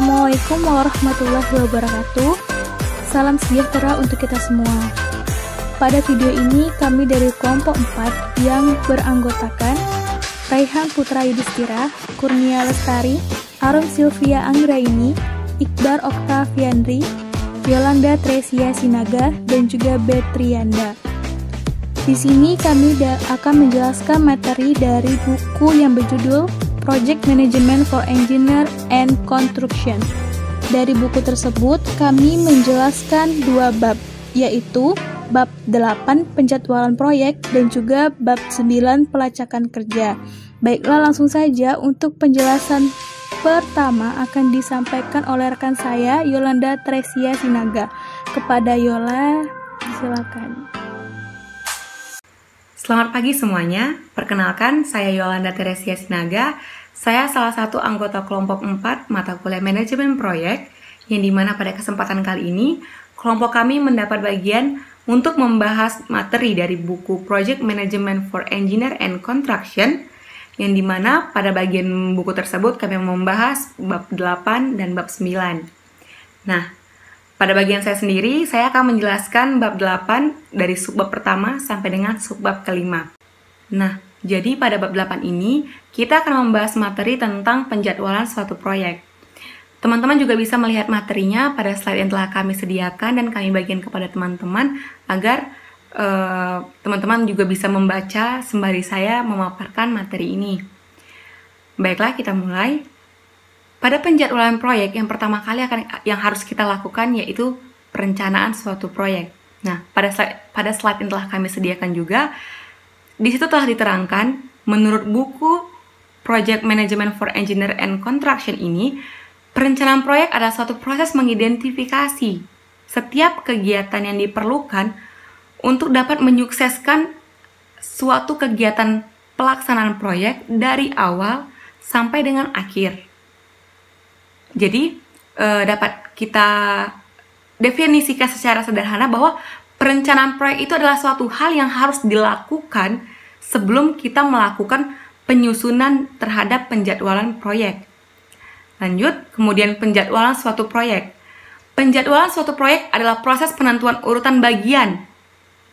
Assalamualaikum warahmatullahi wabarakatuh. Salam sejahtera untuk kita semua. Pada video ini kami dari kelompok 4 yang beranggotakan Raihan Putra Yudhistira, Kurnia Lestari, Arum Sylvia Anggraini, Iqbar Oktaviandri, Yolanda Tresia Sinaga, dan juga Betrianda. Di sini kami akan menjelaskan materi dari buku yang berjudul Project Management for Engineer and Construction. Dari buku tersebut, kami menjelaskan dua bab, yaitu bab 8 penjadwalan proyek dan juga bab 9 pelacakan kerja. Baiklah, langsung saja untuk penjelasan pertama akan disampaikan oleh rekan saya, Yolanda Tresia Sinaga. Kepada Yola, silakan. Selamat pagi semuanya, perkenalkan saya Yolanda Tresia Sinaga. Saya salah satu anggota kelompok 4 mata kuliah manajemen proyek, yang dimana pada kesempatan kali ini, kelompok kami mendapat bagian untuk membahas materi dari buku Project Management for Engineer and Construction, yang dimana pada bagian buku tersebut kami membahas bab 8 dan bab 9. Nah, pada bagian saya sendiri, saya akan menjelaskan bab 8 dari subbab pertama sampai dengan subbab kelima. Nah, jadi pada bab 8 ini, kita akan membahas materi tentang penjadwalan suatu proyek. Teman-teman juga bisa melihat materinya pada slide yang telah kami sediakan dan kami bagikan kepada teman-teman agar teman-teman juga bisa membaca sembari saya memaparkan materi ini. Baiklah, kita mulai. Pada penjadwalan proyek, yang pertama kali yang harus kita lakukan yaitu perencanaan suatu proyek. Nah, pada slide yang telah kami sediakan juga, di situ telah diterangkan, menurut buku Project Management for Engineer and Construction ini, perencanaan proyek adalah suatu proses mengidentifikasi setiap kegiatan yang diperlukan untuk dapat menyukseskan suatu kegiatan pelaksanaan proyek dari awal sampai dengan akhir. Jadi, dapat kita definisikan secara sederhana bahwa perencanaan proyek itu adalah suatu hal yang harus dilakukan sebelum kita melakukan penyusunan terhadap penjadwalan proyek. Lanjut, kemudian penjadwalan suatu proyek. Penjadwalan suatu proyek adalah proses penentuan urutan bagian.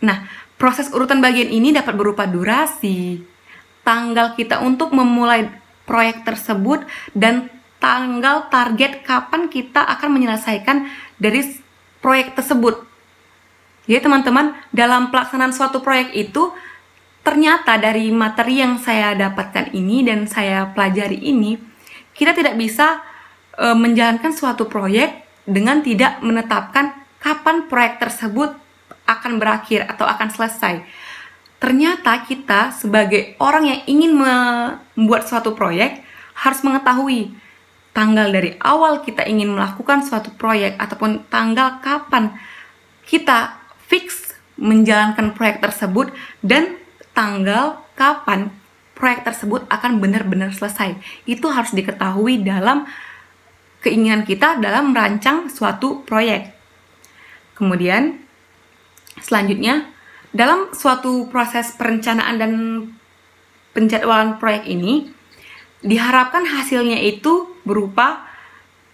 Nah, proses urutan bagian ini dapat berupa durasi, tanggal kita untuk memulai proyek tersebut, dan tanggal target kapan kita akan menyelesaikan dari proyek tersebut. Jadi teman-teman, dalam pelaksanaan suatu proyek itu, ternyata dari materi yang saya dapatkan ini dan saya pelajari ini, kita tidak bisa menjalankan suatu proyek dengan tidak menetapkan kapan proyek tersebut akan berakhir atau akan selesai. Ternyata kita sebagai orang yang ingin membuat suatu proyek harus mengetahui tanggal dari awal kita ingin melakukan suatu proyek ataupun tanggal kapan kita fix menjalankan proyek tersebut dan tanggal kapan proyek tersebut akan benar-benar selesai. Itu harus diketahui dalam keinginan kita dalam merancang suatu proyek. Kemudian selanjutnya, dalam suatu proses perencanaan dan penjadwalan proyek ini, diharapkan hasilnya itu berupa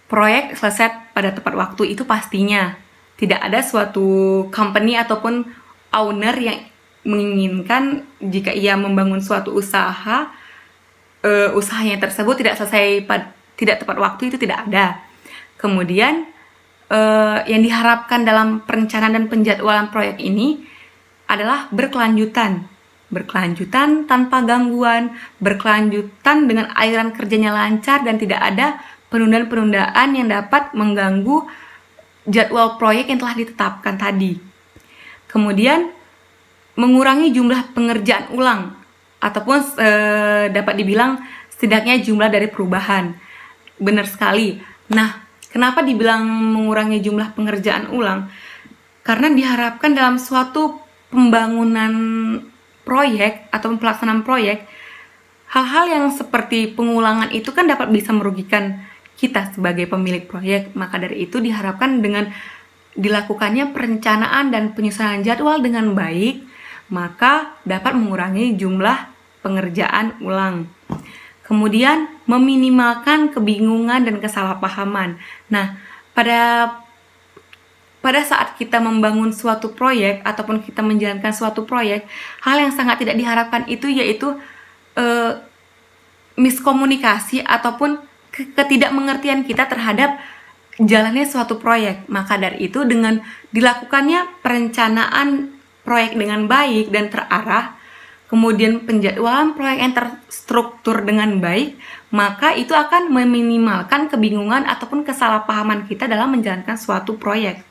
proyek selesai pada tepat waktu. Itu pastinya. Tidak ada suatu company ataupun owner yang menginginkan jika ia membangun suatu usaha, usahanya tersebut tidak selesai tidak tepat waktu, itu tidak ada. Kemudian yang diharapkan dalam perencanaan dan penjadwalan proyek ini adalah berkelanjutan tanpa gangguan, berkelanjutan dengan aliran kerjanya lancar dan tidak ada penundaan-penundaan yang dapat mengganggu jadwal proyek yang telah ditetapkan tadi. Kemudian mengurangi jumlah pengerjaan ulang ataupun dapat dibilang setidaknya jumlah dari perubahan. Benar sekali. Nah, kenapa dibilang mengurangi jumlah pengerjaan ulang? Karena diharapkan dalam suatu pembangunan proyek atau pelaksanaan proyek, hal-hal yang seperti pengulangan itu kan dapat bisa merugikan kita sebagai pemilik proyek. Maka dari itu diharapkan dengan dilakukannya perencanaan dan penyusunan jadwal dengan baik, maka dapat mengurangi jumlah pengerjaan ulang. Kemudian meminimalkan kebingungan dan kesalahpahaman. Nah, pada saat kita membangun suatu proyek ataupun kita menjalankan suatu proyek, hal yang sangat tidak diharapkan itu yaitu miskomunikasi ataupun ketidakmengertian kita terhadap jalannya suatu proyek. Maka dari itu, dengan dilakukannya perencanaan proyek dengan baik dan terarah, kemudian penjadwalan proyek yang terstruktur dengan baik, maka itu akan meminimalkan kebingungan ataupun kesalahpahaman kita dalam menjalankan suatu proyek.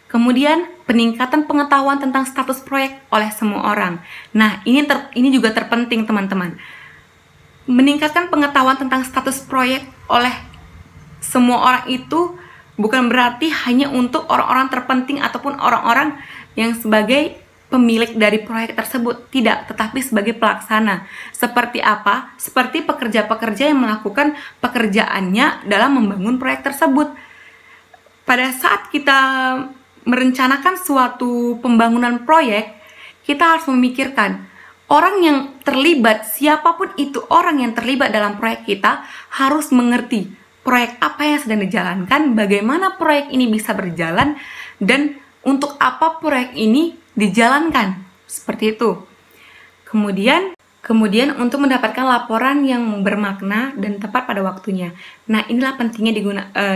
Kemudian peningkatan pengetahuan tentang status proyek oleh semua orang. Nah, ini juga terpenting, teman-teman. Meningkatkan pengetahuan tentang status proyek oleh semua orang itu bukan berarti hanya untuk orang-orang terpenting ataupun orang-orang yang sebagai pemilik dari proyek tersebut. Tidak, tetapi sebagai pelaksana. Seperti apa? Seperti pekerja-pekerja yang melakukan pekerjaannya dalam membangun proyek tersebut. Pada saat kita merencanakan suatu pembangunan proyek, kita harus memikirkan orang yang terlibat, siapapun itu orang yang terlibat dalam proyek kita harus mengerti proyek apa yang sedang dijalankan, bagaimana proyek ini bisa berjalan, dan untuk apa proyek ini dijalankan. Seperti itu. Kemudian untuk mendapatkan laporan yang bermakna dan tepat pada waktunya. Nah, inilah pentingnya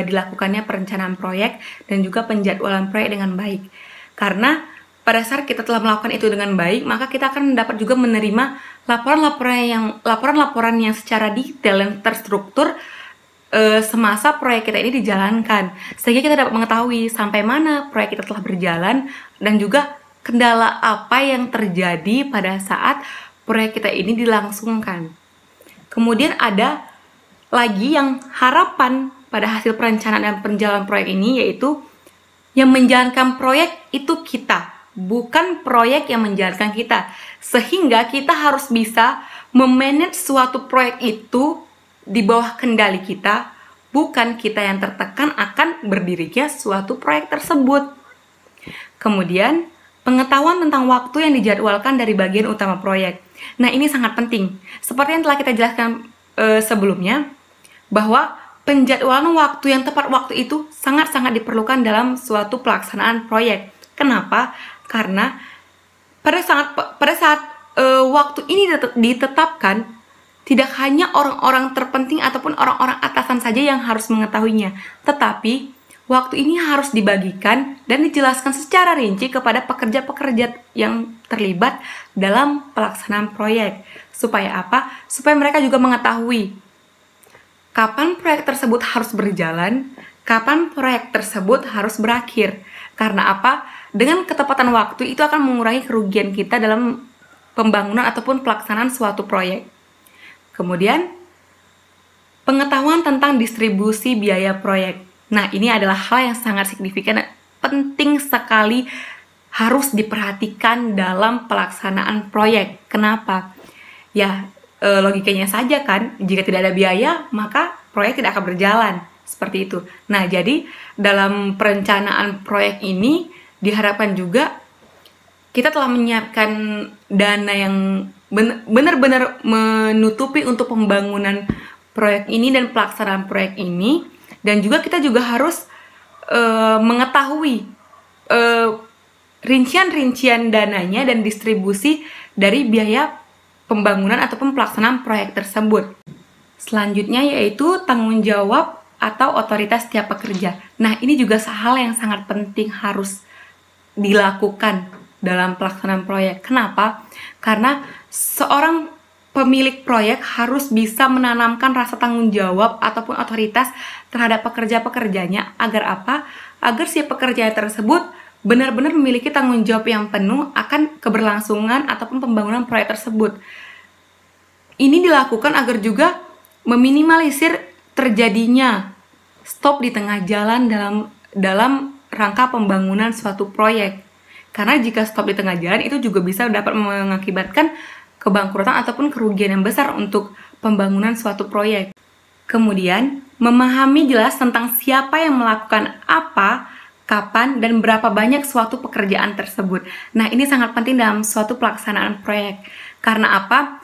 dilakukannya perencanaan proyek dan juga penjadwalan proyek dengan baik. Karena pada saat kita telah melakukan itu dengan baik, maka kita akan dapat juga menerima laporan-laporan yang secara detail dan terstruktur semasa proyek kita ini dijalankan. Sehingga kita dapat mengetahui sampai mana proyek kita telah berjalan dan juga kendala apa yang terjadi pada saat proyek kita ini dilangsungkan. Kemudian ada lagi yang harapan pada hasil perencanaan dan penjalan proyek ini, yaitu yang menjalankan proyek itu kita, bukan proyek yang menjalankan kita. Sehingga kita harus bisa memanage suatu proyek itu di bawah kendali kita, bukan kita yang tertekan akan berdirinya suatu proyek tersebut. Kemudian pengetahuan tentang waktu yang dijadwalkan dari bagian utama proyek. Nah, ini sangat penting. Seperti yang telah kita jelaskan sebelumnya, bahwa penjadwalan waktu yang tepat waktu itu sangat-sangat diperlukan dalam suatu pelaksanaan proyek. Kenapa? Karena pada saat waktu ini ditetapkan, tidak hanya orang-orang terpenting ataupun orang-orang atasan saja yang harus mengetahuinya, tetapi waktu ini harus dibagikan dan dijelaskan secara rinci kepada pekerja-pekerja yang terlibat dalam pelaksanaan proyek. Supaya apa? Supaya mereka juga mengetahui kapan proyek tersebut harus berjalan, kapan proyek tersebut harus berakhir. Karena apa? Dengan ketepatan waktu itu akan mengurangi kerugian kita dalam pembangunan ataupun pelaksanaan suatu proyek. Kemudian, pengetahuan tentang distribusi biaya proyek. Nah, ini adalah hal yang sangat signifikan, penting sekali, harus diperhatikan dalam pelaksanaan proyek. Kenapa? Ya, logikanya saja kan, jika tidak ada biaya, maka proyek tidak akan berjalan. Seperti itu. Nah, jadi dalam perencanaan proyek ini, diharapkan juga kita telah menyiapkan dana yang benar-benar menutupi untuk pembangunan proyek ini dan pelaksanaan proyek ini. Dan juga kita juga harus mengetahui rincian-rincian dananya dan distribusi dari biaya pembangunan ataupun pelaksanaan proyek tersebut. Selanjutnya yaitu tanggung jawab atau otoritas setiap pekerja. Nah, ini juga hal yang sangat penting harus dilakukan dalam pelaksanaan proyek. Kenapa? Karena seorang pemilik proyek harus bisa menanamkan rasa tanggung jawab ataupun otoritas terhadap pekerja-pekerjanya. Agar apa? Agar si pekerja tersebut benar-benar memiliki tanggung jawab yang penuh akan keberlangsungan ataupun pembangunan proyek tersebut. Ini dilakukan agar juga meminimalisir terjadinya stop di tengah jalan dalam rangka pembangunan suatu proyek. Karena jika stop di tengah jalan itu juga bisa dapat mengakibatkan kebangkrutan ataupun kerugian yang besar untuk pembangunan suatu proyek. Kemudian, memahami jelas tentang siapa yang melakukan apa, kapan, dan berapa banyak suatu pekerjaan tersebut. Nah, ini sangat penting dalam suatu pelaksanaan proyek. Karena apa?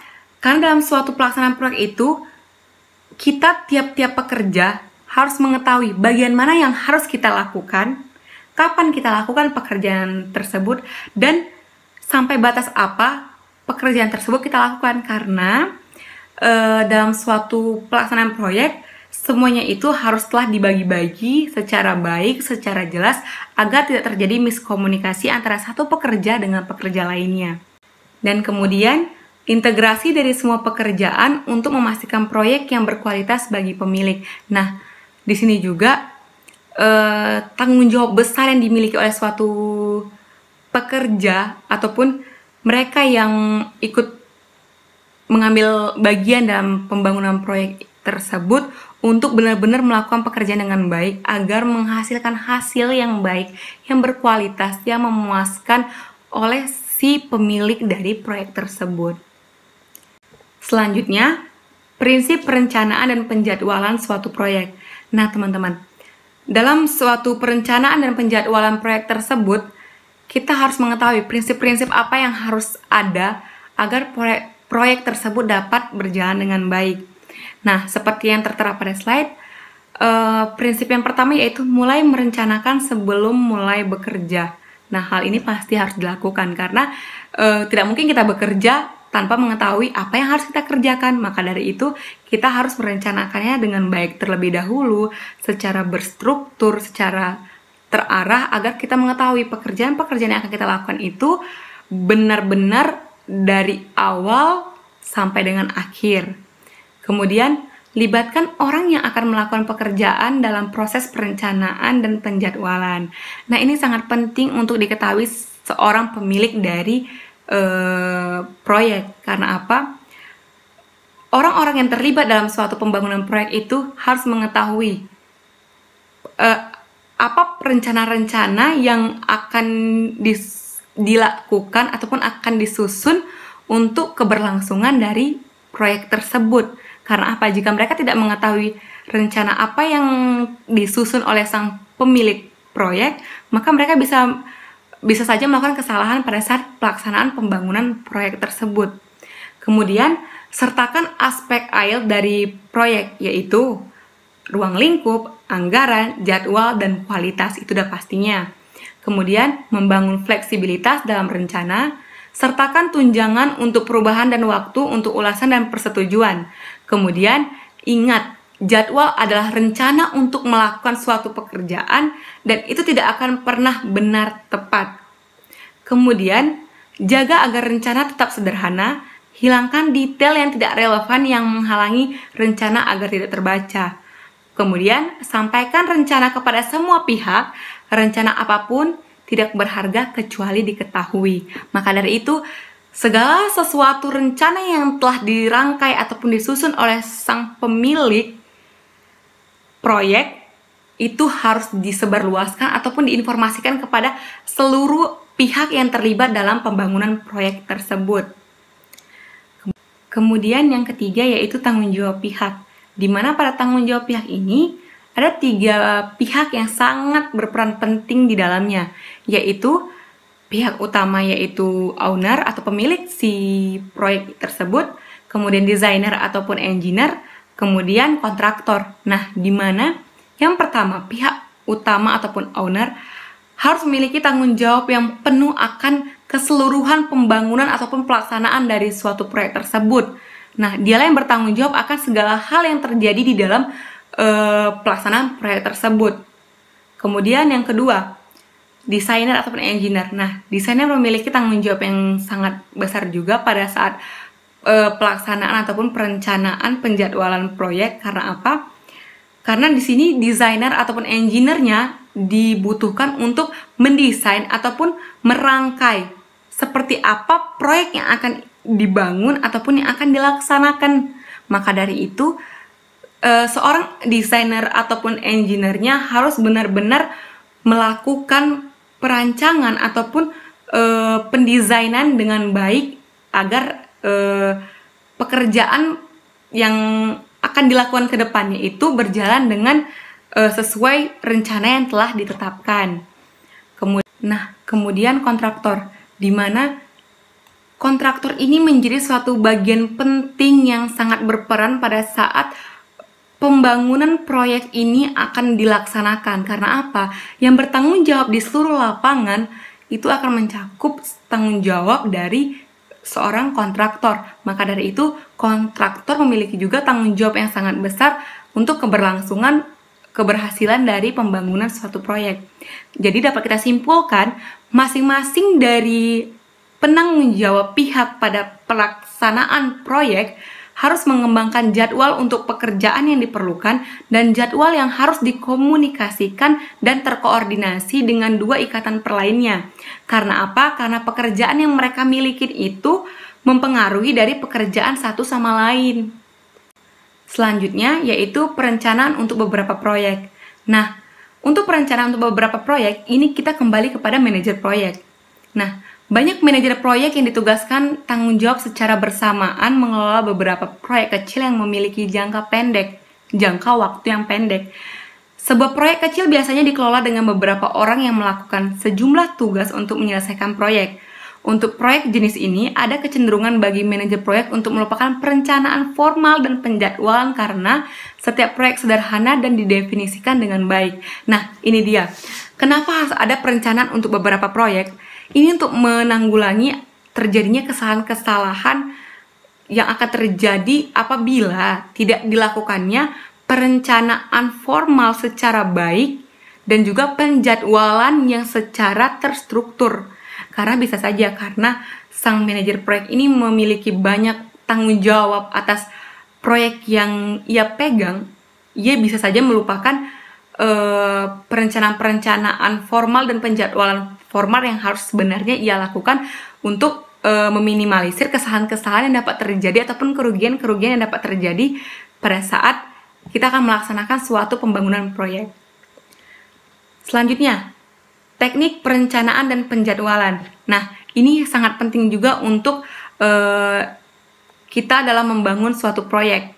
Karena dalam suatu pelaksanaan proyek itu, kita tiap-tiap pekerja harus mengetahui bagian mana yang harus kita lakukan, kapan kita lakukan pekerjaan tersebut, dan sampai batas apa pekerjaan tersebut kita lakukan. Karena dalam suatu pelaksanaan proyek, semuanya itu harus telah dibagi-bagi secara baik, secara jelas, agar tidak terjadi miskomunikasi antara satu pekerja dengan pekerja lainnya. Dan kemudian, integrasi dari semua pekerjaan untuk memastikan proyek yang berkualitas bagi pemilik. Nah, di sini juga tanggung jawab besar yang dimiliki oleh suatu pekerja ataupun mereka yang ikut mengambil bagian dalam pembangunan proyek tersebut untuk benar-benar melakukan pekerjaan dengan baik agar menghasilkan hasil yang baik, yang berkualitas, yang memuaskan oleh si pemilik dari proyek tersebut. Selanjutnya, prinsip perencanaan dan penjadwalan suatu proyek. Nah, teman-teman, dalam suatu perencanaan dan penjadwalan proyek tersebut, kita harus mengetahui prinsip-prinsip apa yang harus ada agar proyek tersebut dapat berjalan dengan baik. Nah, seperti yang tertera pada slide, prinsip yang pertama yaitu mulai merencanakan sebelum mulai bekerja. Nah, hal ini pasti harus dilakukan karena tidak mungkin kita bekerja tanpa mengetahui apa yang harus kita kerjakan. Maka dari itu, kita harus merencanakannya dengan baik terlebih dahulu, secara berstruktur, secara terarah, agar kita mengetahui pekerjaan-pekerjaan yang akan kita lakukan itu benar-benar dari awal sampai dengan akhir. Kemudian, libatkan orang yang akan melakukan pekerjaan dalam proses perencanaan dan penjadwalan. Nah, ini sangat penting untuk diketahui seorang pemilik dari proyek. Karena apa? Orang-orang yang terlibat dalam suatu pembangunan proyek itu harus mengetahui apa rencana-rencana yang akan dilakukan ataupun akan disusun untuk keberlangsungan dari proyek tersebut. Karena apa? Jika mereka tidak mengetahui rencana apa yang disusun oleh sang pemilik proyek, maka mereka bisa saja melakukan kesalahan pada saat pelaksanaan pembangunan proyek tersebut. Kemudian, sertakan aspek IELTS dari proyek, yaitu ruang lingkup, anggaran, jadwal, dan kualitas. Itu udah pastinya. Kemudian, membangun fleksibilitas dalam rencana, sertakan tunjangan untuk perubahan dan waktu untuk ulasan dan persetujuan. Kemudian, ingat, jadwal adalah rencana untuk melakukan suatu pekerjaan dan itu tidak akan pernah benar tepat. Kemudian, jaga agar rencana tetap sederhana, hilangkan detail yang tidak relevan yang menghalangi rencana agar tidak terbaca. Kemudian, sampaikan rencana kepada semua pihak, rencana apapun tidak berharga kecuali diketahui. Maka dari itu, segala sesuatu rencana yang telah dirangkai ataupun disusun oleh sang pemilik proyek itu harus disebarluaskan ataupun diinformasikan kepada seluruh pihak yang terlibat dalam pembangunan proyek tersebut. Kemudian yang ketiga yaitu tanggung jawab pihak, di mana pada tanggung jawab pihak ini ada 3 pihak yang sangat berperan penting di dalamnya, yaitu pihak utama yaitu owner atau pemilik si proyek tersebut, kemudian desainer ataupun engineer, kemudian kontraktor. Nah, di mana yang pertama pihak utama ataupun owner harus memiliki tanggung jawab yang penuh akan keseluruhan pembangunan ataupun pelaksanaan dari suatu proyek tersebut. Nah, dialah yang bertanggung jawab akan segala hal yang terjadi di dalam pelaksanaan proyek tersebut. Kemudian yang kedua, desainer ataupun engineer. Nah, desainer memiliki tanggung jawab yang sangat besar juga pada saat pelaksanaan ataupun perencanaan penjadwalan proyek. Karena apa? Karena di sini desainer ataupun engineer-nya dibutuhkan untuk mendesain ataupun merangkai seperti apa proyek yang akan dibangun ataupun yang akan dilaksanakan. Maka dari itu, seorang desainer ataupun engineer-nya harus benar-benar melakukan perancangan ataupun pendesainan dengan baik agar pekerjaan yang akan dilakukan ke depannya itu berjalan dengan sesuai rencana yang telah ditetapkan. Kemudian kontraktor, di mana kontraktor ini menjadi suatu bagian penting yang sangat berperan pada saat pembangunan proyek ini akan dilaksanakan. Karena apa? Yang bertanggung jawab di seluruh lapangan itu akan mencakup tanggung jawab dari seorang kontraktor. Maka dari itu, kontraktor memiliki juga tanggung jawab yang sangat besar untuk keberhasilan dari pembangunan suatu proyek. Jadi dapat kita simpulkan, masing-masing dari penanggung jawab pihak pada pelaksanaan proyek harus mengembangkan jadwal untuk pekerjaan yang diperlukan dan jadwal yang harus dikomunikasikan dan terkoordinasi dengan dua ikatan perlainnya. Karena apa? Karena pekerjaan yang mereka miliki itu mempengaruhi dari pekerjaan satu sama lain. Selanjutnya yaitu perencanaan untuk beberapa proyek. Nah, untuk perencanaan untuk beberapa proyek, ini kita kembali kepada manajer proyek. Nah, banyak manajer proyek yang ditugaskan tanggung jawab secara bersamaan mengelola beberapa proyek kecil yang memiliki jangka waktu yang pendek. Sebuah proyek kecil biasanya dikelola dengan beberapa orang yang melakukan sejumlah tugas untuk menyelesaikan proyek. Untuk proyek jenis ini, ada kecenderungan bagi manajer proyek untuk melupakan perencanaan formal dan penjadwalan karena setiap proyek sederhana dan didefinisikan dengan baik. Nah, ini dia. Kenapa harus ada perencanaan untuk beberapa proyek? Ini untuk menanggulangi terjadinya kesalahan-kesalahan yang akan terjadi apabila tidak dilakukannya perencanaan formal secara baik dan juga penjadwalan yang secara terstruktur. Karena bisa saja karena sang manajer proyek ini memiliki banyak tanggung jawab atas proyek yang ia pegang, ia bisa saja melupakan perencanaan formal dan penjadwalan formal yang harus sebenarnya ia lakukan untuk meminimalisir kesalahan-kesalahan yang dapat terjadi ataupun kerugian-kerugian yang dapat terjadi pada saat kita akan melaksanakan suatu pembangunan proyek. Selanjutnya, teknik perencanaan dan penjadwalan. Nah, ini sangat penting juga untuk kita dalam membangun suatu proyek.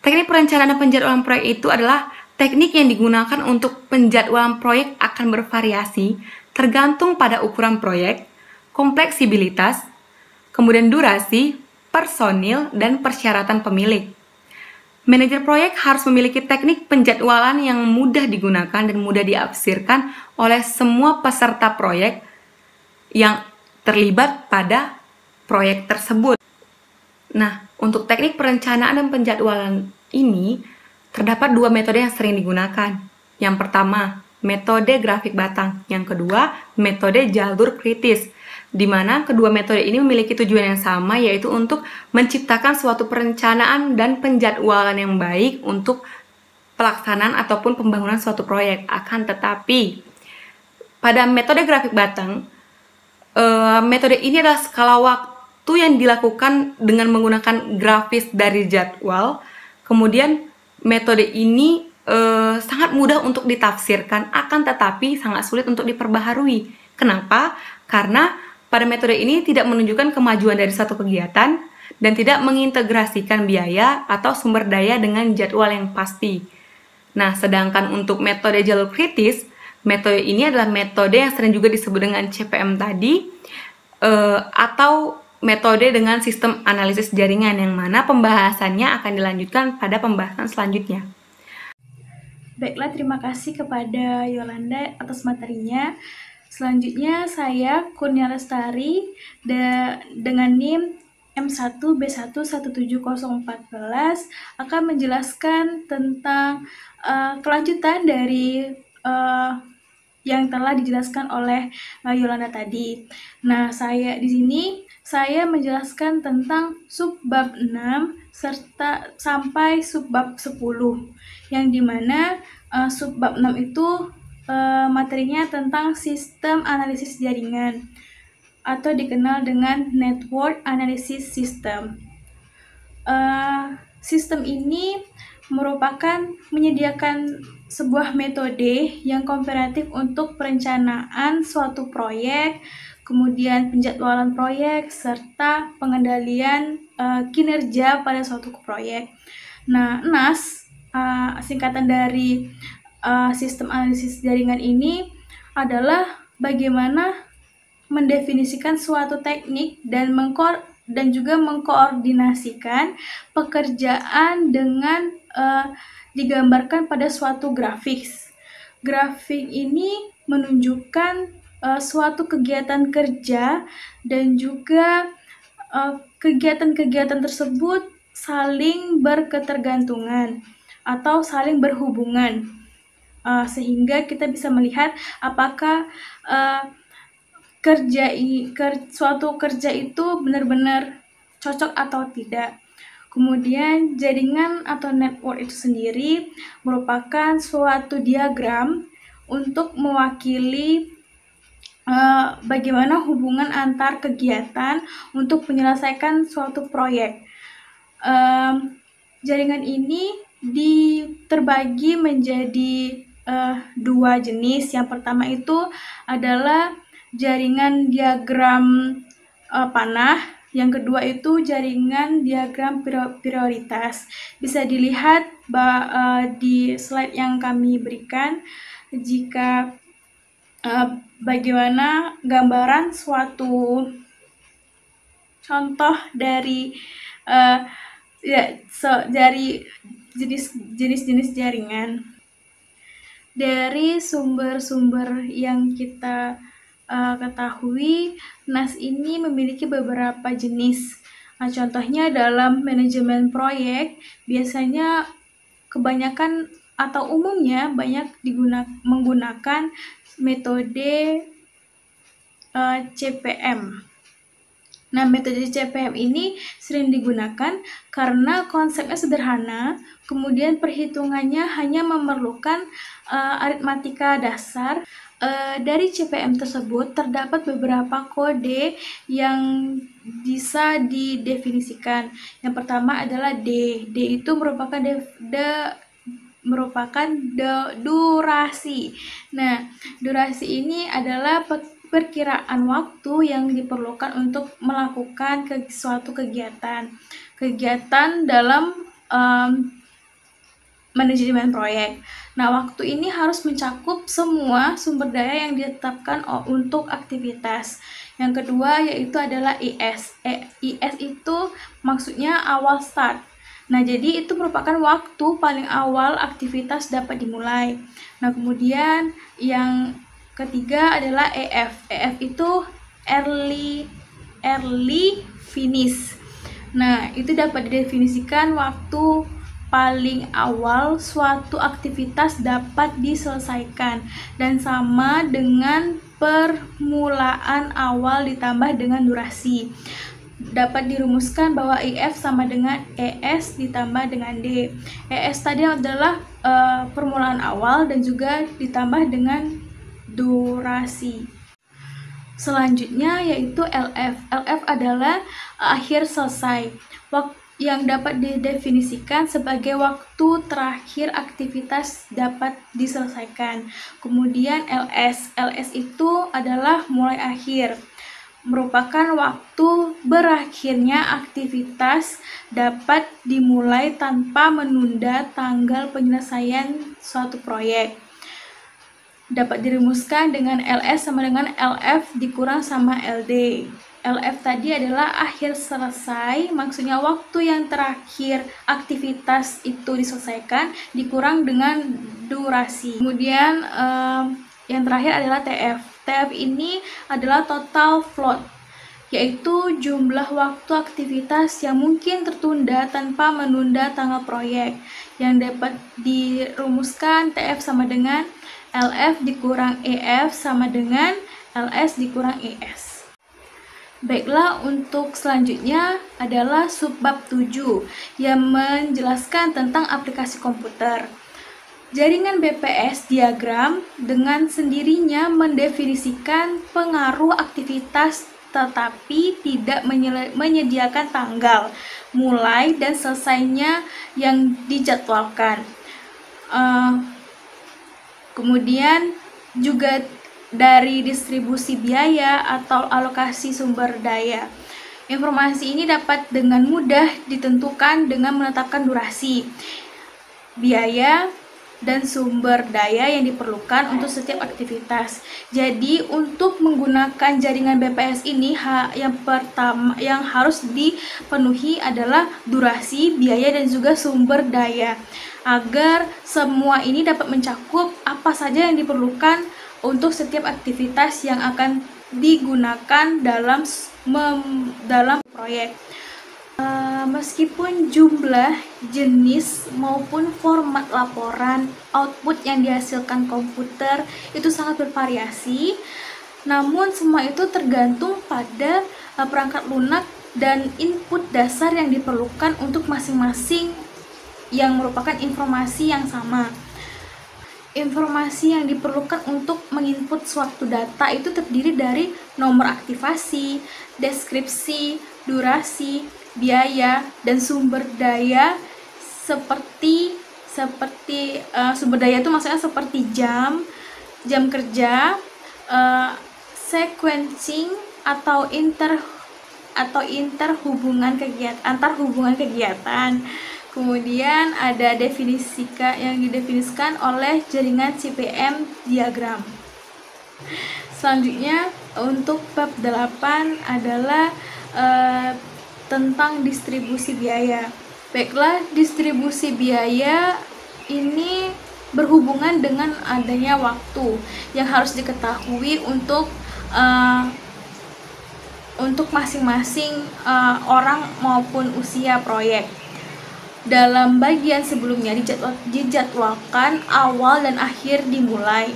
Teknik perencanaan dan penjadwalan proyek itu adalah teknik yang digunakan untuk penjadwalan proyek akan bervariasi tergantung pada ukuran proyek, kompleksibilitas, kemudian durasi, personil, dan persyaratan pemilik. Manajer proyek harus memiliki teknik penjadwalan yang mudah digunakan dan mudah diafsirkan oleh semua peserta proyek yang terlibat pada proyek tersebut. Nah, untuk teknik perencanaan dan penjadwalan ini terdapat dua metode yang sering digunakan. Yang pertama, metode grafik batang. Yang kedua, metode jalur kritis, di mana kedua metode ini memiliki tujuan yang sama, yaitu untuk menciptakan suatu perencanaan dan penjadwalan yang baik untuk pelaksanaan ataupun pembangunan suatu proyek. Akan tetapi, pada metode grafik batang, metode ini adalah skala waktu yang dilakukan dengan menggunakan grafis dari jadwal. Kemudian, metode ini sangat mudah untuk ditafsirkan, akan tetapi sangat sulit untuk diperbaharui. Kenapa? Karena pada metode ini tidak menunjukkan kemajuan dari satu kegiatan dan tidak mengintegrasikan biaya atau sumber daya dengan jadwal yang pasti. Nah, sedangkan untuk metode jalur kritis, metode ini adalah metode yang sering juga disebut dengan CPM tadi, atau metode dengan sistem analisis jaringan, yang mana pembahasannya akan dilanjutkan pada pembahasan selanjutnya. Baiklah, terima kasih kepada Yolanda atas materinya. Selanjutnya saya Kurnia Lestari dengan NIM M1B1170414 akan menjelaskan tentang kelanjutan dari yang telah dijelaskan oleh Yolanda tadi. Nah, di sini saya menjelaskan tentang subbab 6 serta sampai subbab 10, yang dimana subbab 6 itu materinya tentang sistem analisis jaringan atau dikenal dengan network analysis system. Sistem ini merupakan menyediakan sebuah metode yang komparatif untuk perencanaan suatu proyek, kemudian penjadwalan proyek, serta pengendalian kinerja pada suatu proyek. Nah, NAS, singkatan dari sistem analisis jaringan ini adalah bagaimana mendefinisikan suatu teknik dan juga mengkoordinasikan pekerjaan dengan digambarkan pada suatu grafik. Grafik ini menunjukkan suatu kegiatan kerja dan juga kegiatan-kegiatan tersebut saling berketergantungan atau saling berhubungan, sehingga kita bisa melihat apakah suatu kerja itu benar-benar cocok atau tidak. Kemudian jaringan atau network itu sendiri merupakan suatu diagram untuk mewakili bagaimana hubungan antar kegiatan untuk menyelesaikan suatu proyek. Jaringan ini terbagi menjadi dua jenis. Yang pertama itu adalah jaringan diagram panah. Yang kedua itu jaringan diagram prioritas. Bisa dilihat di slide yang kami berikan jika bagaimana gambaran suatu contoh dari dari jenis-jenis jaringan. Dari sumber-sumber yang kita ketahui, NAS ini memiliki beberapa jenis. Contohnya dalam manajemen proyek, biasanya kebanyakan atau umumnya banyak menggunakan metode CPM. Nah, metode CPM ini sering digunakan karena konsepnya sederhana, kemudian perhitungannya hanya memerlukan aritmatika dasar. Dari CPM tersebut terdapat beberapa kode yang bisa didefinisikan. Yang pertama adalah D. D itu merupakan durasi. Nah, durasi ini adalah perkiraan waktu yang diperlukan untuk melakukan suatu kegiatan dalam manajemen proyek. Nah, waktu ini harus mencakup semua sumber daya yang ditetapkan untuk aktivitas. Yang kedua yaitu adalah IS. IS itu maksudnya awal start. Nah, jadi itu merupakan waktu paling awal aktivitas dapat dimulai. Nah, kemudian yang ketiga adalah EF. EF itu early finish. Nah, itu dapat didefinisikan waktu paling awal suatu aktivitas dapat diselesaikan dan sama dengan permulaan awal ditambah dengan durasi. Dapat dirumuskan bahwa IF sama dengan ES ditambah dengan D. ES tadi adalah permulaan awal dan juga ditambah dengan durasi. Selanjutnya yaitu LF. LF adalah akhir selesai, yang dapat didefinisikan sebagai waktu terakhir aktivitas dapat diselesaikan. Kemudian LS. LS itu adalah mulai akhir, merupakan waktu berakhirnya aktivitas dapat dimulai tanpa menunda tanggal penyelesaian suatu proyek. Dapat dirumuskan dengan LS sama dengan LF dikurang sama LD. LF tadi adalah akhir selesai, maksudnya waktu yang terakhir aktivitas itu diselesaikan dikurang dengan durasi. Kemudian yang terakhir adalah TF. TF ini adalah total float, yaitu jumlah waktu aktivitas yang mungkin tertunda tanpa menunda tanggal proyek, yang dapat dirumuskan TF sama dengan LF dikurang EF sama dengan LS dikurang ES. Baiklah, untuk selanjutnya adalah subbab 7 yang menjelaskan tentang aplikasi komputer. Jaringan BPS diagram dengan sendirinya mendefinisikan pengaruh aktivitas tetapi tidak menyediakan tanggal mulai dan selesainya yang dijadwalkan. Kemudian juga dari distribusi biaya atau alokasi sumber daya. Informasi ini dapat dengan mudah ditentukan dengan menetapkan durasi, biaya, dan sumber daya yang diperlukan untuk setiap aktivitas. Jadi untuk menggunakan jaringan BPS ini yang pertama yang harus dipenuhi adalah durasi, biaya, dan juga sumber daya. Agar semua ini dapat mencakup apa saja yang diperlukan untuk setiap aktivitas yang akan digunakan dalam proyek. Meskipun jumlah, jenis, maupun format laporan output yang dihasilkan komputer itu sangat bervariasi, namun semua itu tergantung pada perangkat lunak dan input dasar yang diperlukan untuk masing-masing yang merupakan informasi yang sama. Informasi yang diperlukan untuk menginput suatu data itu terdiri dari nomor aktivasi, deskripsi, durasi, biaya, dan sumber daya seperti sumber daya itu maksudnya seperti jam kerja, sequencing atau antar hubungan kegiatan. Kemudian ada definisi yang didefinisikan oleh jaringan CPM diagram. Selanjutnya untuk bab 8 adalah tentang distribusi biaya. Baiklah, distribusi biaya ini berhubungan dengan adanya waktu yang harus diketahui untuk masing-masing orang maupun usia proyek. Dalam bagian sebelumnya dijadwalkan awal dan akhir dimulai,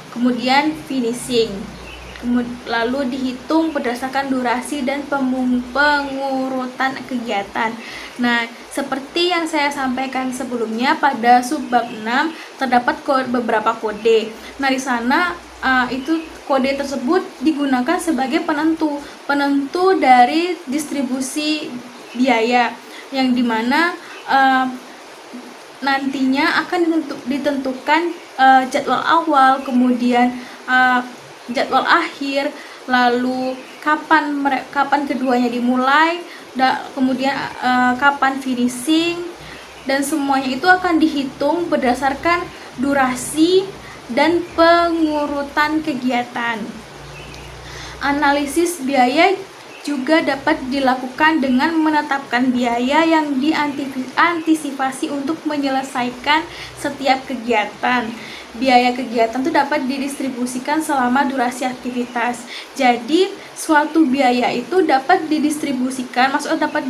kemudian finishing, lalu dihitung berdasarkan durasi dan pengurutan kegiatan. Nah, seperti yang saya sampaikan sebelumnya pada subbab 6 terdapat beberapa kode. Nah, di sana itu kode tersebut digunakan sebagai penentu dari distribusi biaya, yang dimana nantinya akan ditentukan jadwal awal, kemudian jadwal akhir, lalu kapan keduanya dimulai, kemudian kapan finishing, dan semuanya itu akan dihitung berdasarkan durasi dan pengurutan kegiatan. Analisis biaya juga dapat dilakukan dengan menetapkan biaya yang diantisipasi untuk menyelesaikan setiap kegiatan. Biaya kegiatan itu dapat didistribusikan selama durasi aktivitas. Jadi suatu biaya itu dapat didistribusikan, maksudnya dapat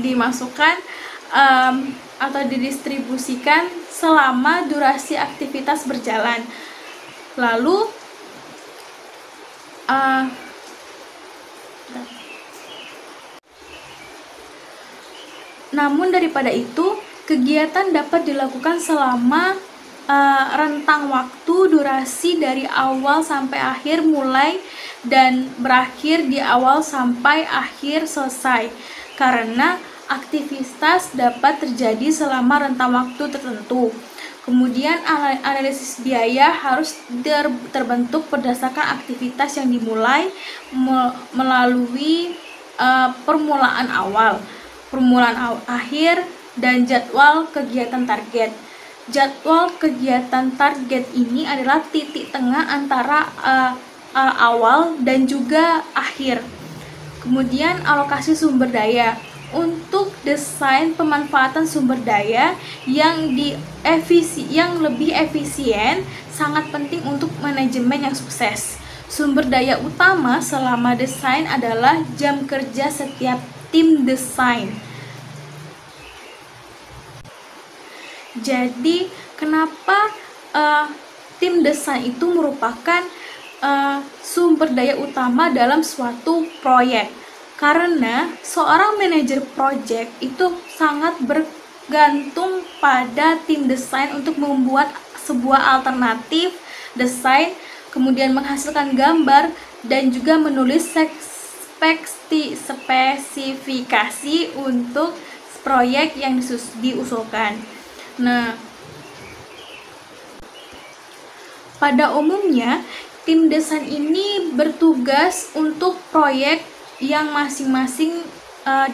dimasukkan atau didistribusikan selama durasi aktivitas berjalan. Lalu namun daripada itu, kegiatan dapat dilakukan selama rentang waktu durasi dari awal sampai akhir, mulai dan berakhir di awal sampai akhir selesai, karena aktivitas dapat terjadi selama rentang waktu tertentu. Kemudian analisis biaya harus terbentuk berdasarkan aktivitas yang dimulai melalui permulaan awal, akhir, dan jadwal kegiatan target. Jadwal kegiatan target ini adalah titik tengah antara awal dan juga akhir. Kemudian alokasi sumber daya. Untuk desain pemanfaatan sumber daya yang lebih efisien sangat penting untuk manajemen yang sukses. Sumber daya utama selama desain adalah jam kerja setiap tim desain. Jadi, kenapa tim desain itu merupakan sumber daya utama dalam suatu proyek? Karena seorang manajer proyek itu sangat bergantung pada tim desain untuk membuat sebuah alternatif desain, kemudian menghasilkan gambar, dan juga menulis spesifikasi untuk proyek yang diusulkan. Nah, pada umumnya tim desain ini bertugas untuk proyek yang masing-masing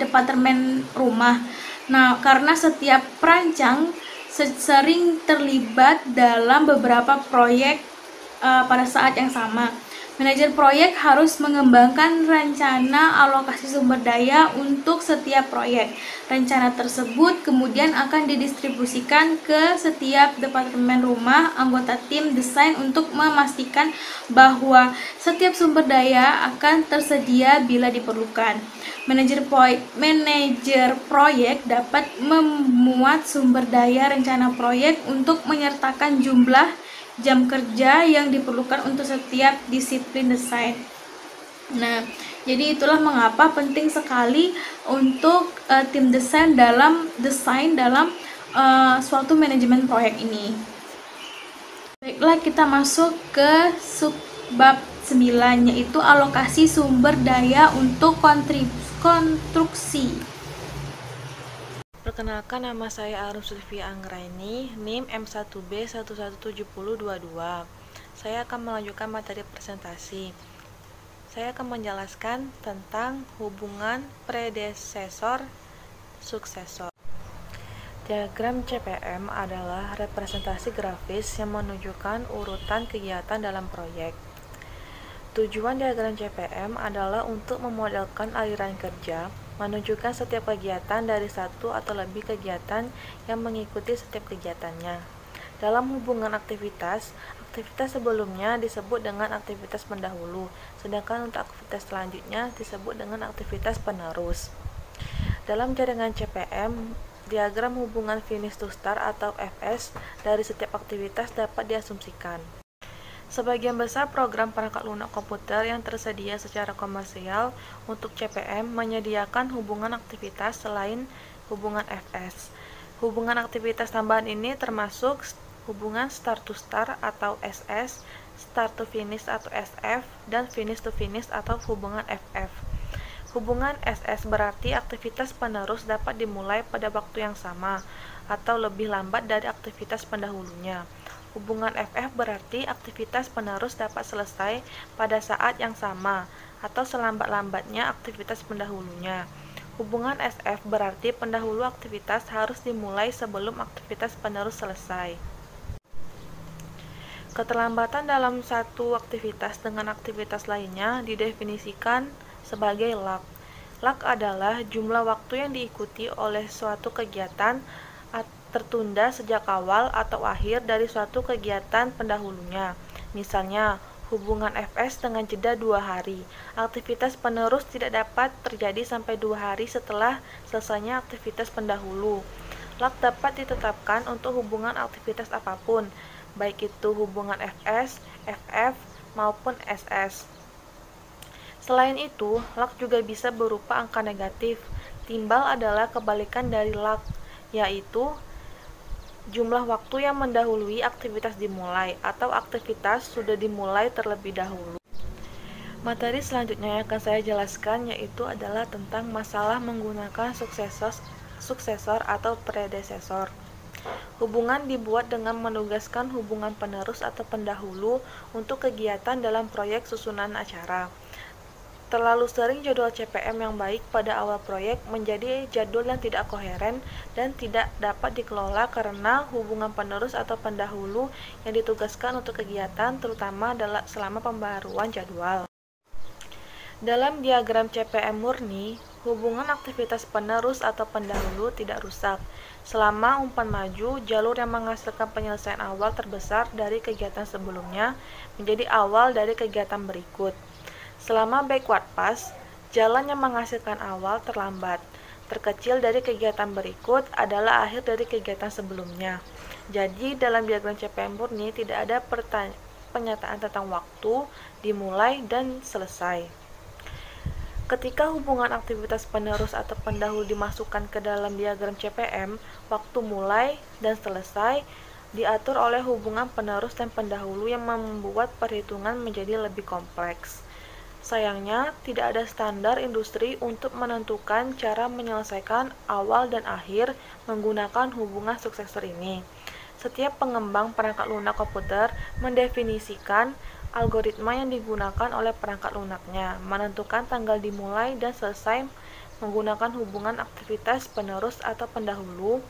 departemen rumah. Nah, karena setiap perancang sering terlibat dalam beberapa proyek pada saat yang sama. Manajer proyek harus mengembangkan rencana alokasi sumber daya untuk setiap proyek. Rencana tersebut kemudian akan didistribusikan ke setiap departemen rumah anggota tim desain untuk memastikan bahwa setiap sumber daya akan tersedia bila diperlukan. Manajer proyek dapat memuat sumber daya rencana proyek untuk menyertakan jumlah jam kerja yang diperlukan untuk setiap disiplin desain. Nah, jadi itulah mengapa penting sekali untuk tim desain dalam suatu manajemen proyek ini. Baiklah, kita masuk ke subbab 9, yaitu alokasi sumber daya untuk konstruksi. Perkenalkan, nama saya Arum Sylvia Anggraini, NIM M1B117022. Saya akan melanjutkan materi presentasi. Saya akan menjelaskan tentang hubungan predesesor suksesor. Diagram CPM adalah representasi grafis yang menunjukkan urutan kegiatan dalam proyek. Tujuan diagram CPM adalah untuk memodelkan aliran kerja, menunjukkan setiap kegiatan dari satu atau lebih kegiatan yang mengikuti setiap kegiatannya. Dalam hubungan aktivitas sebelumnya disebut dengan aktivitas pendahulu, sedangkan untuk aktivitas selanjutnya disebut dengan aktivitas penerus. Dalam jaringan CPM, diagram hubungan finish to start atau FS dari setiap aktivitas dapat diasumsikan. Sebagian besar program perangkat lunak komputer yang tersedia secara komersial untuk CPM menyediakan hubungan aktivitas selain hubungan FS. Hubungan aktivitas tambahan ini termasuk hubungan start to start atau SS, start to finish atau SF, dan finish to finish atau hubungan FF. Hubungan SS berarti aktivitas penerus dapat dimulai pada waktu yang sama atau lebih lambat dari aktivitas pendahulunya. Hubungan FF berarti aktivitas penerus dapat selesai pada saat yang sama atau selambat-lambatnya aktivitas pendahulunya. Hubungan SF berarti pendahulu aktivitas harus dimulai sebelum aktivitas penerus selesai. Keterlambatan dalam satu aktivitas dengan aktivitas lainnya didefinisikan sebagai lag. Lag adalah jumlah waktu yang diikuti oleh suatu kegiatan tertunda sejak awal atau akhir dari suatu kegiatan pendahulunya. Misalnya, hubungan FS dengan jeda 2 hari. Aktivitas penerus tidak dapat terjadi sampai 2 hari setelah selesainya aktivitas pendahulu. Lag dapat ditetapkan untuk hubungan aktivitas apapun, baik itu hubungan FS, FF, maupun SS. Selain itu, lag juga bisa berupa angka negatif. Timbal adalah kebalikan dari lag, yaitu jumlah waktu yang mendahului aktivitas dimulai atau aktivitas sudah dimulai terlebih dahulu. Materi selanjutnya yang akan saya jelaskan yaitu adalah tentang masalah menggunakan suksesor atau predesesor. Hubungan dibuat dengan menugaskan hubungan penerus atau pendahulu untuk kegiatan dalam proyek susunan acara. Terlalu sering jadwal CPM yang baik pada awal proyek menjadi jadwal yang tidak koheren dan tidak dapat dikelola karena hubungan penerus atau pendahulu yang ditugaskan untuk kegiatan, terutama selama pembaharuan jadwal. Dalam diagram CPM murni, hubungan aktivitas penerus atau pendahulu tidak rusak. Selama umpan maju, jalur yang menghasilkan penyelesaian awal terbesar dari kegiatan sebelumnya menjadi awal dari kegiatan berikut. Selama backward pass, jalan yang menghasilkan awal terlambat, terkecil dari kegiatan berikut adalah akhir dari kegiatan sebelumnya. Jadi, dalam diagram CPM murni tidak ada pernyataan tentang waktu, dimulai, dan selesai. Ketika hubungan aktivitas penerus atau pendahulu dimasukkan ke dalam diagram CPM, waktu mulai dan selesai diatur oleh hubungan penerus dan pendahulu yang membuat perhitungan menjadi lebih kompleks. Sayangnya, tidak ada standar industri untuk menentukan cara menyelesaikan awal dan akhir menggunakan hubungan suksesor ini. Setiap pengembang perangkat lunak komputer mendefinisikan algoritma yang digunakan oleh perangkat lunaknya, menentukan tanggal dimulai dan selesai menggunakan hubungan aktivitas penerus atau pendahulu.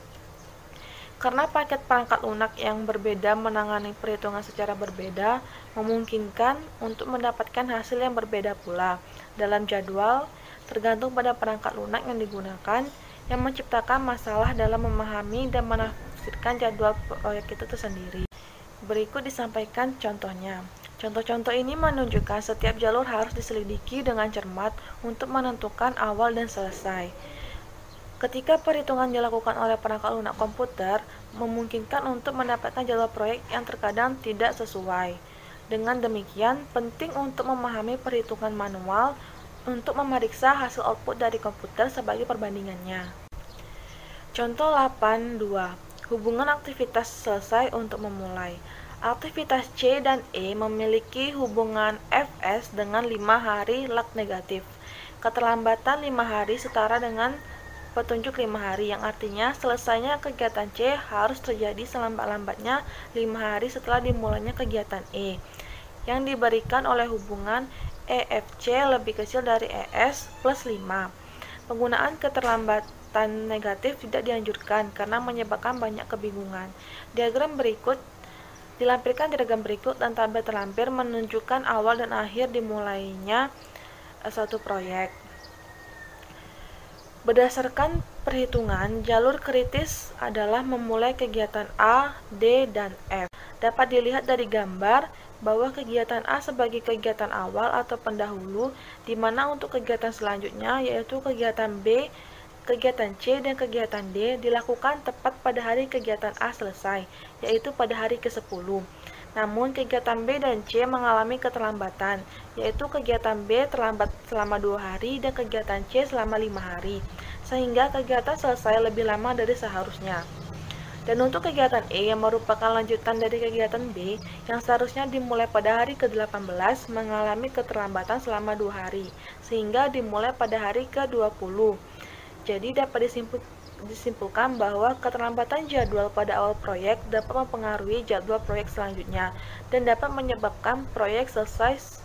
Karena paket perangkat lunak yang berbeda menangani perhitungan secara berbeda, memungkinkan untuk mendapatkan hasil yang berbeda pula dalam jadwal, tergantung pada perangkat lunak yang digunakan, yang menciptakan masalah dalam memahami dan menafsirkan jadwal proyek itu tersendiri. Berikut disampaikan contohnya. Contoh-contoh ini menunjukkan setiap jalur harus diselidiki dengan cermat untuk menentukan awal dan selesai. Ketika perhitungan dilakukan oleh perangkat lunak komputer, memungkinkan untuk mendapatkan jadwal proyek yang terkadang tidak sesuai. Dengan demikian, penting untuk memahami perhitungan manual untuk memeriksa hasil output dari komputer sebagai perbandingannya. Contoh 8.2. Hubungan aktivitas selesai untuk memulai. Aktivitas C dan E memiliki hubungan Fs dengan 5 hari lag negatif. Keterlambatan 5 hari setara dengan petunjuk 5 hari, yang artinya selesainya kegiatan C harus terjadi selambat-lambatnya 5 hari setelah dimulainya kegiatan E, yang diberikan oleh hubungan EFC lebih kecil dari ES plus 5. Penggunaan keterlambatan negatif tidak dianjurkan karena menyebabkan banyak kebingungan. Dilampirkan diagram berikut dan tabel terlampir menunjukkan awal dan akhir dimulainya suatu proyek. Berdasarkan perhitungan, jalur kritis adalah memulai kegiatan A, D, dan F. Dapat dilihat dari gambar bahwa kegiatan A sebagai kegiatan awal atau pendahulu, di mana untuk kegiatan selanjutnya, yaitu kegiatan B, kegiatan C, dan kegiatan D, dilakukan tepat pada hari kegiatan A selesai, yaitu pada hari ke-10. Namun, kegiatan B dan C mengalami keterlambatan, yaitu kegiatan B terlambat selama 2 hari dan kegiatan C selama 5 hari, sehingga kegiatan selesai lebih lama dari seharusnya. Dan untuk kegiatan E yang merupakan lanjutan dari kegiatan B, yang seharusnya dimulai pada hari ke-18, mengalami keterlambatan selama 2 hari, sehingga dimulai pada hari ke-20. Jadi dapat disimpulkan bahwa keterlambatan jadwal pada awal proyek dapat mempengaruhi jadwal proyek selanjutnya dan dapat menyebabkan proyek selesai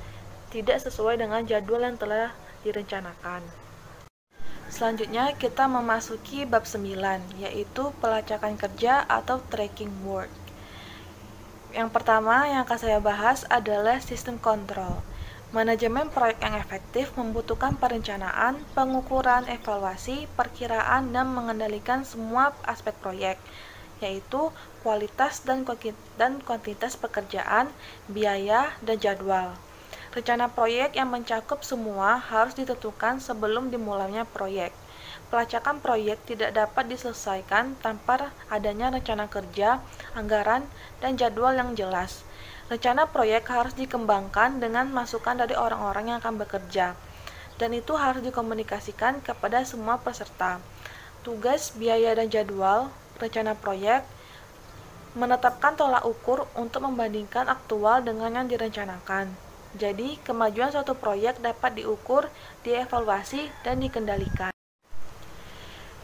tidak sesuai dengan jadwal yang telah direncanakan. Selanjutnya kita memasuki bab 9, yaitu pelacakan kerja atau tracking work. Yang pertama yang akan saya bahas adalah sistem kontrol. Manajemen proyek yang efektif membutuhkan perencanaan, pengukuran, evaluasi, perkiraan, dan mengendalikan semua aspek proyek, yaitu kualitas dan kuantitas pekerjaan, biaya, dan jadwal. Rencana proyek yang mencakup semua harus ditentukan sebelum dimulainya proyek. Pelacakan proyek tidak dapat diselesaikan tanpa adanya rencana kerja, anggaran, dan jadwal yang jelas. Rencana proyek harus dikembangkan dengan masukan dari orang-orang yang akan bekerja, dan itu harus dikomunikasikan kepada semua peserta. Tugas, biaya, dan jadwal rencana proyek menetapkan tolak ukur untuk membandingkan aktual dengan yang direncanakan. Jadi, kemajuan suatu proyek dapat diukur, dievaluasi, dan dikendalikan.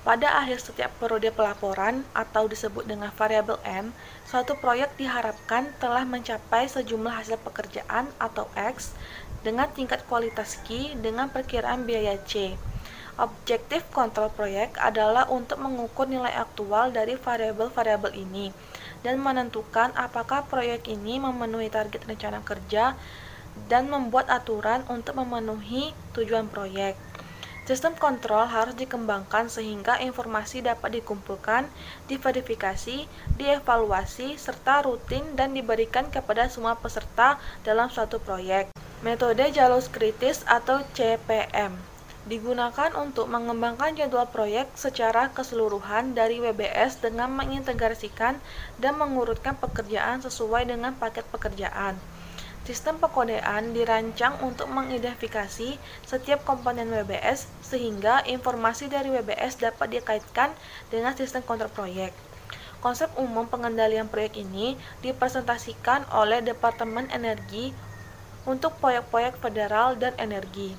Pada akhir setiap periode pelaporan, atau disebut dengan variabel N, suatu proyek diharapkan telah mencapai sejumlah hasil pekerjaan atau X dengan tingkat kualitas Q dengan perkiraan biaya C. Objektif kontrol proyek adalah untuk mengukur nilai aktual dari variabel-variabel ini dan menentukan apakah proyek ini memenuhi target rencana kerja dan membuat aturan untuk memenuhi tujuan proyek. Sistem kontrol harus dikembangkan sehingga informasi dapat dikumpulkan, diverifikasi, dievaluasi, serta rutin dan diberikan kepada semua peserta dalam suatu proyek. Metode jalur kritis atau CPM digunakan untuk mengembangkan jadwal proyek secara keseluruhan dari WBS dengan mengintegrasikan dan mengurutkan pekerjaan sesuai dengan paket pekerjaan. Sistem pengkodean dirancang untuk mengidentifikasi setiap komponen WBS sehingga informasi dari WBS dapat dikaitkan dengan sistem kontrol proyek. Konsep umum pengendalian proyek ini dipresentasikan oleh Departemen Energi untuk proyek-proyek federal dan energi.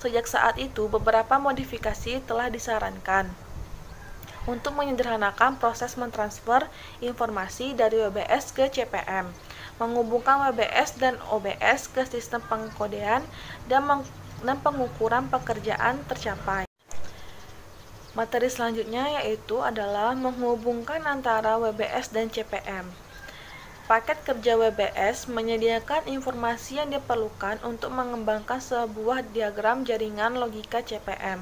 Sejak saat itu, beberapa modifikasi telah disarankan untuk menyederhanakan proses mentransfer informasi dari WBS ke CPM, menghubungkan WBS dan OBS ke sistem pengkodean, dan pengukuran pekerjaan tercapai. Materi selanjutnya yaitu adalah menghubungkan antara WBS dan CPM. Paket kerja WBS menyediakan informasi yang diperlukan untuk mengembangkan sebuah diagram jaringan logika CPM.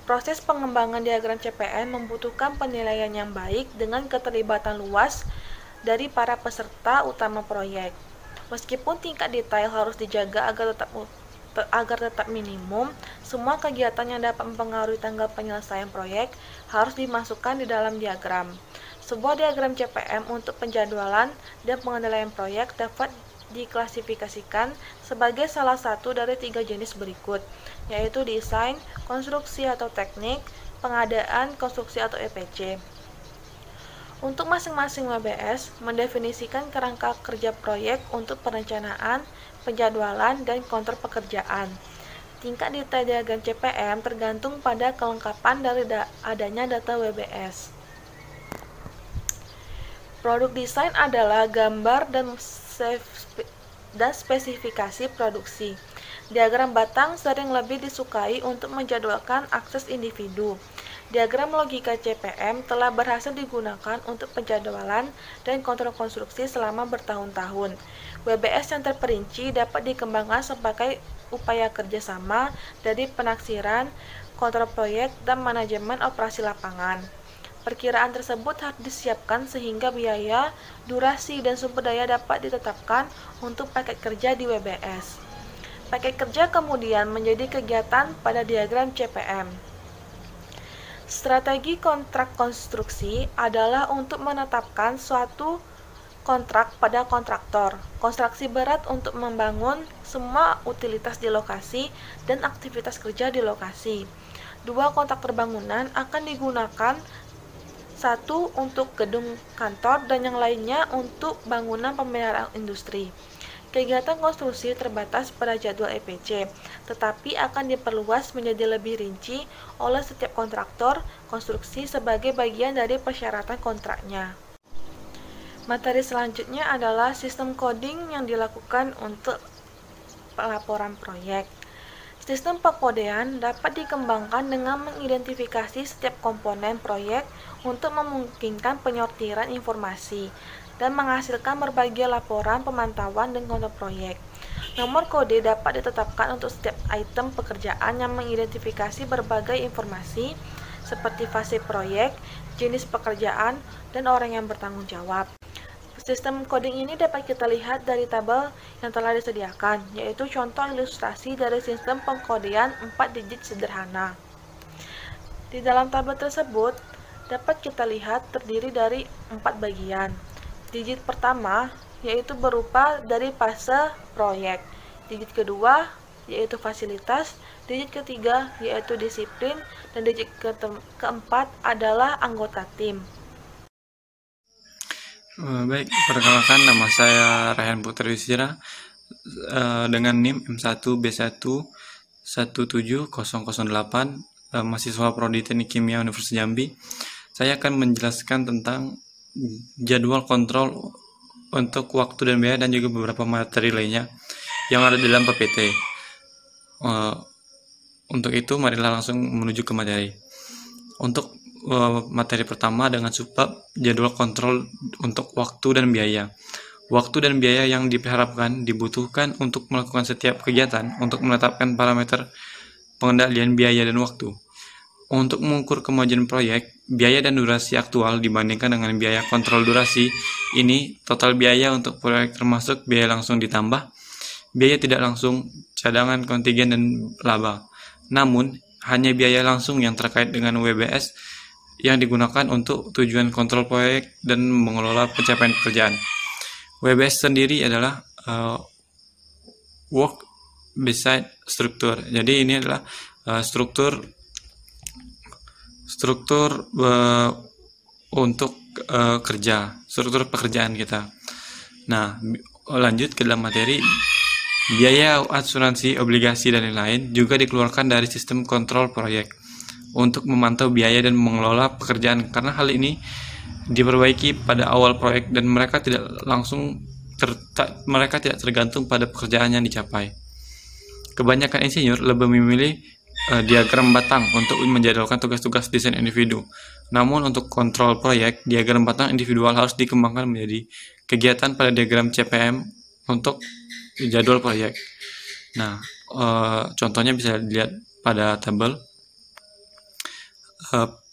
Proses pengembangan diagram CPM membutuhkan penilaian yang baik dengan keterlibatan luas dari para peserta utama proyek. Meskipun tingkat detail harus dijaga agar tetap minimum, semua kegiatan yang dapat mempengaruhi tanggal penyelesaian proyek harus dimasukkan di dalam diagram. Sebuah diagram CPM untuk penjadwalan dan pengendalian proyek dapat diklasifikasikan sebagai salah satu dari 3 jenis berikut, yaitu desain, konstruksi atau teknik, pengadaan, konstruksi atau EPC. Untuk masing-masing WBS mendefinisikan kerangka kerja proyek untuk perencanaan, penjadwalan, dan kontrol pekerjaan. Tingkat detail diagram CPM tergantung pada kelengkapan dari adanya data WBS. Produk desain adalah gambar dan spesifikasi produksi. Diagram batang sering lebih disukai untuk menjadwalkan akses individu. Diagram logika CPM telah berhasil digunakan untuk penjadwalan dan kontrol konstruksi selama bertahun-tahun. WBS yang terperinci dapat dikembangkan sebagai upaya kerjasama dari penaksiran, kontrol proyek, dan manajemen operasi lapangan. Perkiraan tersebut harus disiapkan sehingga biaya, durasi, dan sumber daya dapat ditetapkan untuk paket kerja di WBS. Paket kerja kemudian menjadi kegiatan pada diagram CPM. Strategi kontrak konstruksi adalah untuk menetapkan suatu kontrak pada kontraktor, konstruksi berat untuk membangun semua utilitas di lokasi dan aktivitas kerja di lokasi. 2 kontraktor bangunan akan digunakan, satu untuk gedung kantor dan yang lainnya untuk bangunan pemeliharaan industri. Kegiatan konstruksi terbatas pada jadwal EPC, tetapi akan diperluas menjadi lebih rinci oleh setiap kontraktor konstruksi sebagai bagian dari persyaratan kontraknya. Materi selanjutnya adalah sistem coding yang dilakukan untuk pelaporan proyek. Sistem pengkodean dapat dikembangkan dengan mengidentifikasi setiap komponen proyek untuk memungkinkan penyortiran informasi dan menghasilkan berbagai laporan pemantauan dan kontrol proyek. Nomor kode dapat ditetapkan untuk setiap item pekerjaan yang mengidentifikasi berbagai informasi seperti fase proyek, jenis pekerjaan, dan orang yang bertanggung jawab. Sistem coding ini dapat kita lihat dari tabel yang telah disediakan, yaitu contoh ilustrasi dari sistem pengkodean 4 digit sederhana. Di dalam tabel tersebut, dapat kita lihat terdiri dari 4 bagian. Digit pertama, yaitu berupa dari fase proyek. Digit kedua, yaitu fasilitas. Digit ketiga, yaitu disiplin. Dan digit keempat adalah anggota tim. Baik, perkenalkan, nama saya Raihan Putra Yusira dengan NIM M1B1170008, mahasiswa Prodi Teknik Kimia Universitas Jambi. Saya akan menjelaskan tentang jadwal kontrol untuk waktu dan biaya dan juga beberapa materi lainnya yang ada dalam PPT. Untuk itu, marilah langsung menuju ke materi. Untuk materi pertama dengan subbab jadwal kontrol untuk waktu dan biaya. Waktu dan biaya yang diharapkan dibutuhkan untuk melakukan setiap kegiatan untuk menetapkan parameter pengendalian biaya dan waktu. Untuk mengukur kemajuan proyek, biaya dan durasi aktual dibandingkan dengan biaya kontrol durasi. Ini total biaya untuk proyek termasuk biaya langsung ditambah biaya tidak langsung, cadangan, kontingen, dan laba. Namun, hanya biaya langsung yang terkait dengan WBS yang digunakan untuk tujuan kontrol proyek dan mengelola pencapaian pekerjaan. WBS sendiri adalah work beside structure. Jadi ini adalah struktur untuk kerja, struktur pekerjaan kita. Nah, lanjut ke dalam materi. Biaya asuransi, obligasi, dan lain-lain juga dikeluarkan dari sistem kontrol proyek untuk memantau biaya dan mengelola pekerjaan, karena hal ini diperbaiki pada awal proyek dan mereka tidak tergantung pada pekerjaan yang dicapai. Kebanyakan insinyur lebih memilih diagram batang untuk menjadwalkan tugas-tugas desain individu. Namun untuk kontrol proyek, diagram batang individual harus dikembangkan menjadi kegiatan pada diagram CPM untuk jadwal proyek. Nah, contohnya bisa dilihat pada tabel.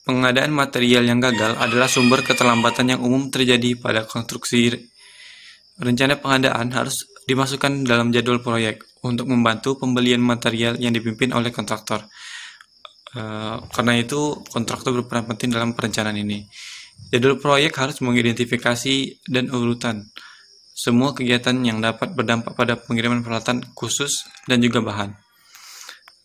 Pengadaan material yang gagal adalah sumber keterlambatan yang umum terjadi pada konstruksi. Rencana pengadaan harus dimasukkan dalam jadwal proyek untuk membantu pembelian material yang dipimpin oleh kontraktor. Karena itu, kontraktor berperan penting dalam perencanaan ini. Jadwal proyek harus mengidentifikasi dan urutan semua kegiatan yang dapat berdampak pada pengiriman peralatan khusus dan juga bahan.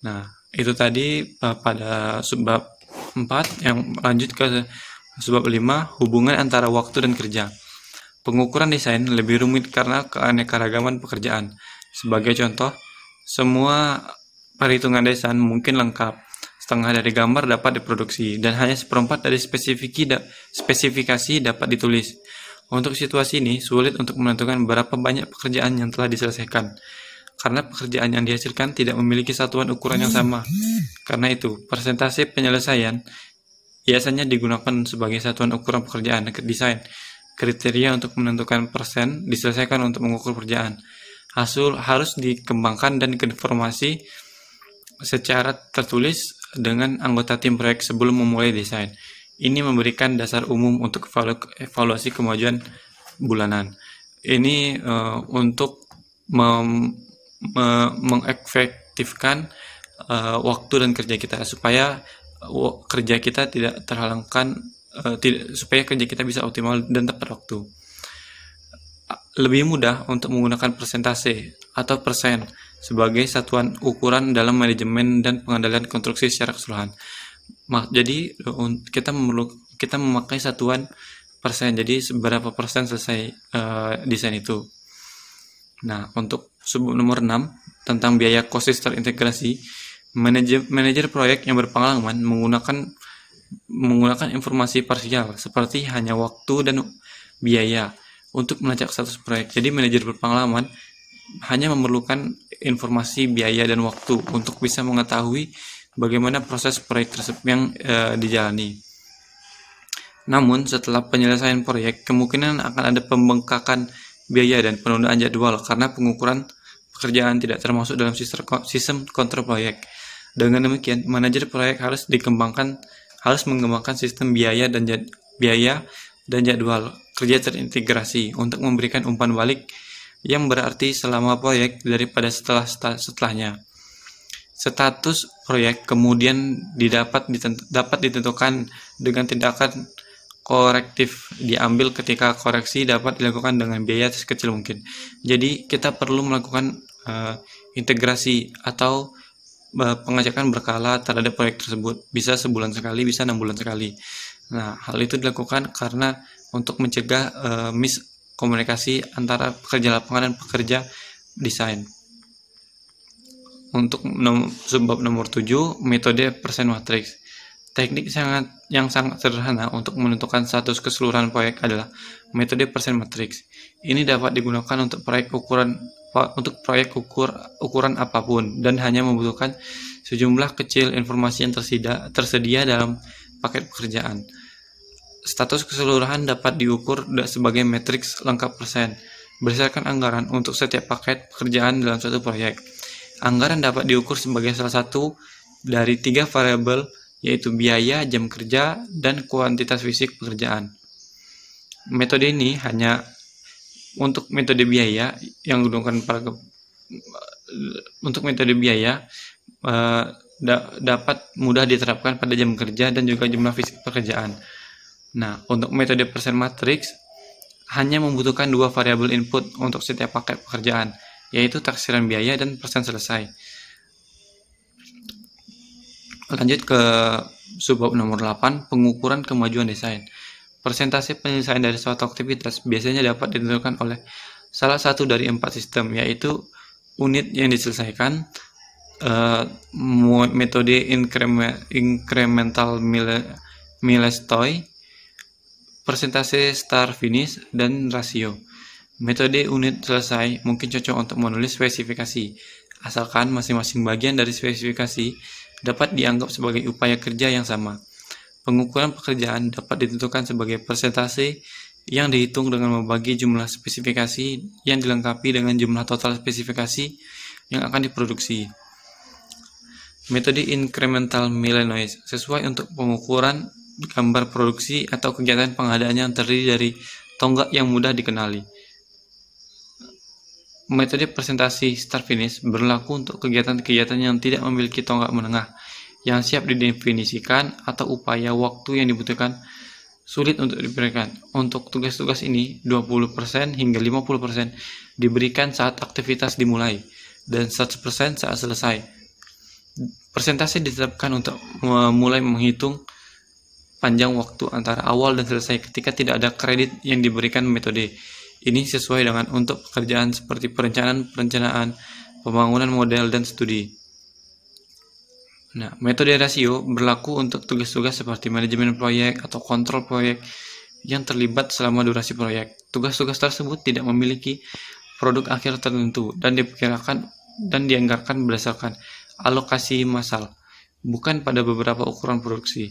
Nah, itu tadi pada subbab 4, yang lanjut ke subbab 5, hubungan antara waktu dan kerja. Pengukuran desain lebih rumit karena keanekaragaman pekerjaan. Sebagai contoh, semua perhitungan desain mungkin lengkap, setengah dari gambar dapat diproduksi, dan hanya seperempat dari spesifikasi dapat ditulis. Untuk situasi ini, sulit untuk menentukan berapa banyak pekerjaan yang telah diselesaikan, karena pekerjaan yang dihasilkan tidak memiliki satuan ukuran yang sama. Karena itu, persentase penyelesaian biasanya digunakan sebagai satuan ukuran pekerjaan desain. Kriteria untuk menentukan persen diselesaikan untuk mengukur pekerjaan. Hasil harus dikembangkan dan konfirmasi secara tertulis dengan anggota tim proyek sebelum memulai desain. Ini memberikan dasar umum untuk evaluasi kemajuan bulanan. Ini untuk mengefektifkan waktu dan kerja kita, supaya kerja kita tidak terhalangkan, supaya kerja kita bisa optimal dan tepat waktu. Lebih mudah untuk menggunakan persentase atau persen sebagai satuan ukuran dalam manajemen dan pengendalian konstruksi secara keseluruhan. Jadi kita memakai satuan persen, jadi seberapa persen selesai desain itu. Nah, untuk subbab nomor 6 tentang biaya cost terintegrasi, manajer proyek yang berpengalaman menggunakan informasi parsial seperti hanya waktu dan biaya untuk melacak status proyek. Jadi manajer berpengalaman hanya memerlukan informasi biaya dan waktu untuk bisa mengetahui bagaimana proses proyek tersebut yang dijalani. Namun setelah penyelesaian proyek, kemungkinan akan ada pembengkakan biaya dan penundaan jadwal karena pengukuran pekerjaan tidak termasuk dalam sistem kontrol proyek. Dengan demikian, manajer proyek harus mengembangkan sistem biaya dan jadwal kerja terintegrasi untuk memberikan umpan balik yang berarti selama proyek daripada setelahnya. Status proyek kemudian dapat ditentukan dengan tindakan korektif diambil ketika koreksi dapat dilakukan dengan biaya sekecil mungkin. Jadi kita perlu melakukan integrasi atau pengecekan berkala terhadap proyek tersebut. Bisa sebulan sekali, bisa 6 bulan sekali. Nah, hal itu dilakukan karena untuk mencegah miskomunikasi antara pekerja lapangan dan pekerja desain. Untuk subbab nomor 7, metode persen matriks. Teknik yang sangat sederhana untuk menentukan status keseluruhan proyek adalah metode persen matriks. Ini dapat digunakan untuk proyek ukuran apapun dan hanya membutuhkan sejumlah kecil informasi yang tersedia dalam paket pekerjaan. Status keseluruhan dapat diukur sebagai matriks lengkap persen berdasarkan anggaran untuk setiap paket pekerjaan dalam suatu proyek. Anggaran dapat diukur sebagai salah satu dari 3 variabel, yaitu biaya, jam kerja, dan kuantitas fisik pekerjaan. Metode ini hanya untuk metode biaya yang digunakan dapat mudah diterapkan pada jam kerja dan juga jumlah fisik pekerjaan. Nah, untuk metode persen matriks hanya membutuhkan 2 variabel input untuk setiap paket pekerjaan, yaitu taksiran biaya dan persen selesai. Lanjut ke subbab nomor 8, pengukuran kemajuan desain. Persentase penyelesaian dari suatu aktivitas biasanya dapat ditentukan oleh salah satu dari 4 sistem, yaitu unit yang diselesaikan, metode incremental milestone, persentase start finish, dan rasio. Metode unit selesai mungkin cocok untuk menulis spesifikasi, asalkan masing-masing bagian dari spesifikasi dapat dianggap sebagai upaya kerja yang sama. Pengukuran pekerjaan dapat ditentukan sebagai persentase yang dihitung dengan membagi jumlah spesifikasi yang dilengkapi dengan jumlah total spesifikasi yang akan diproduksi. Metode incremental Millenoise sesuai untuk pengukuran gambar produksi atau kegiatan pengadaan yang terdiri dari tonggak yang mudah dikenali. Metode presentasi start finish berlaku untuk kegiatan-kegiatan yang tidak memiliki tonggak menengah yang siap didefinisikan atau upaya waktu yang dibutuhkan sulit untuk diberikan. Untuk tugas-tugas ini 20% hingga 50% diberikan saat aktivitas dimulai dan 100% saat selesai. Persentase ditetapkan untuk mulai menghitung panjang waktu antara awal dan selesai ketika tidak ada kredit yang diberikan metode. Ini sesuai dengan untuk pekerjaan seperti perencanaan, pembangunan model, dan studi. Nah, metode rasio berlaku untuk tugas-tugas seperti manajemen proyek atau kontrol proyek yang terlibat selama durasi proyek. Tugas-tugas tersebut tidak memiliki produk akhir tertentu dan diperkirakan dan dianggarkan berdasarkan alokasi massal, bukan pada beberapa ukuran produksi.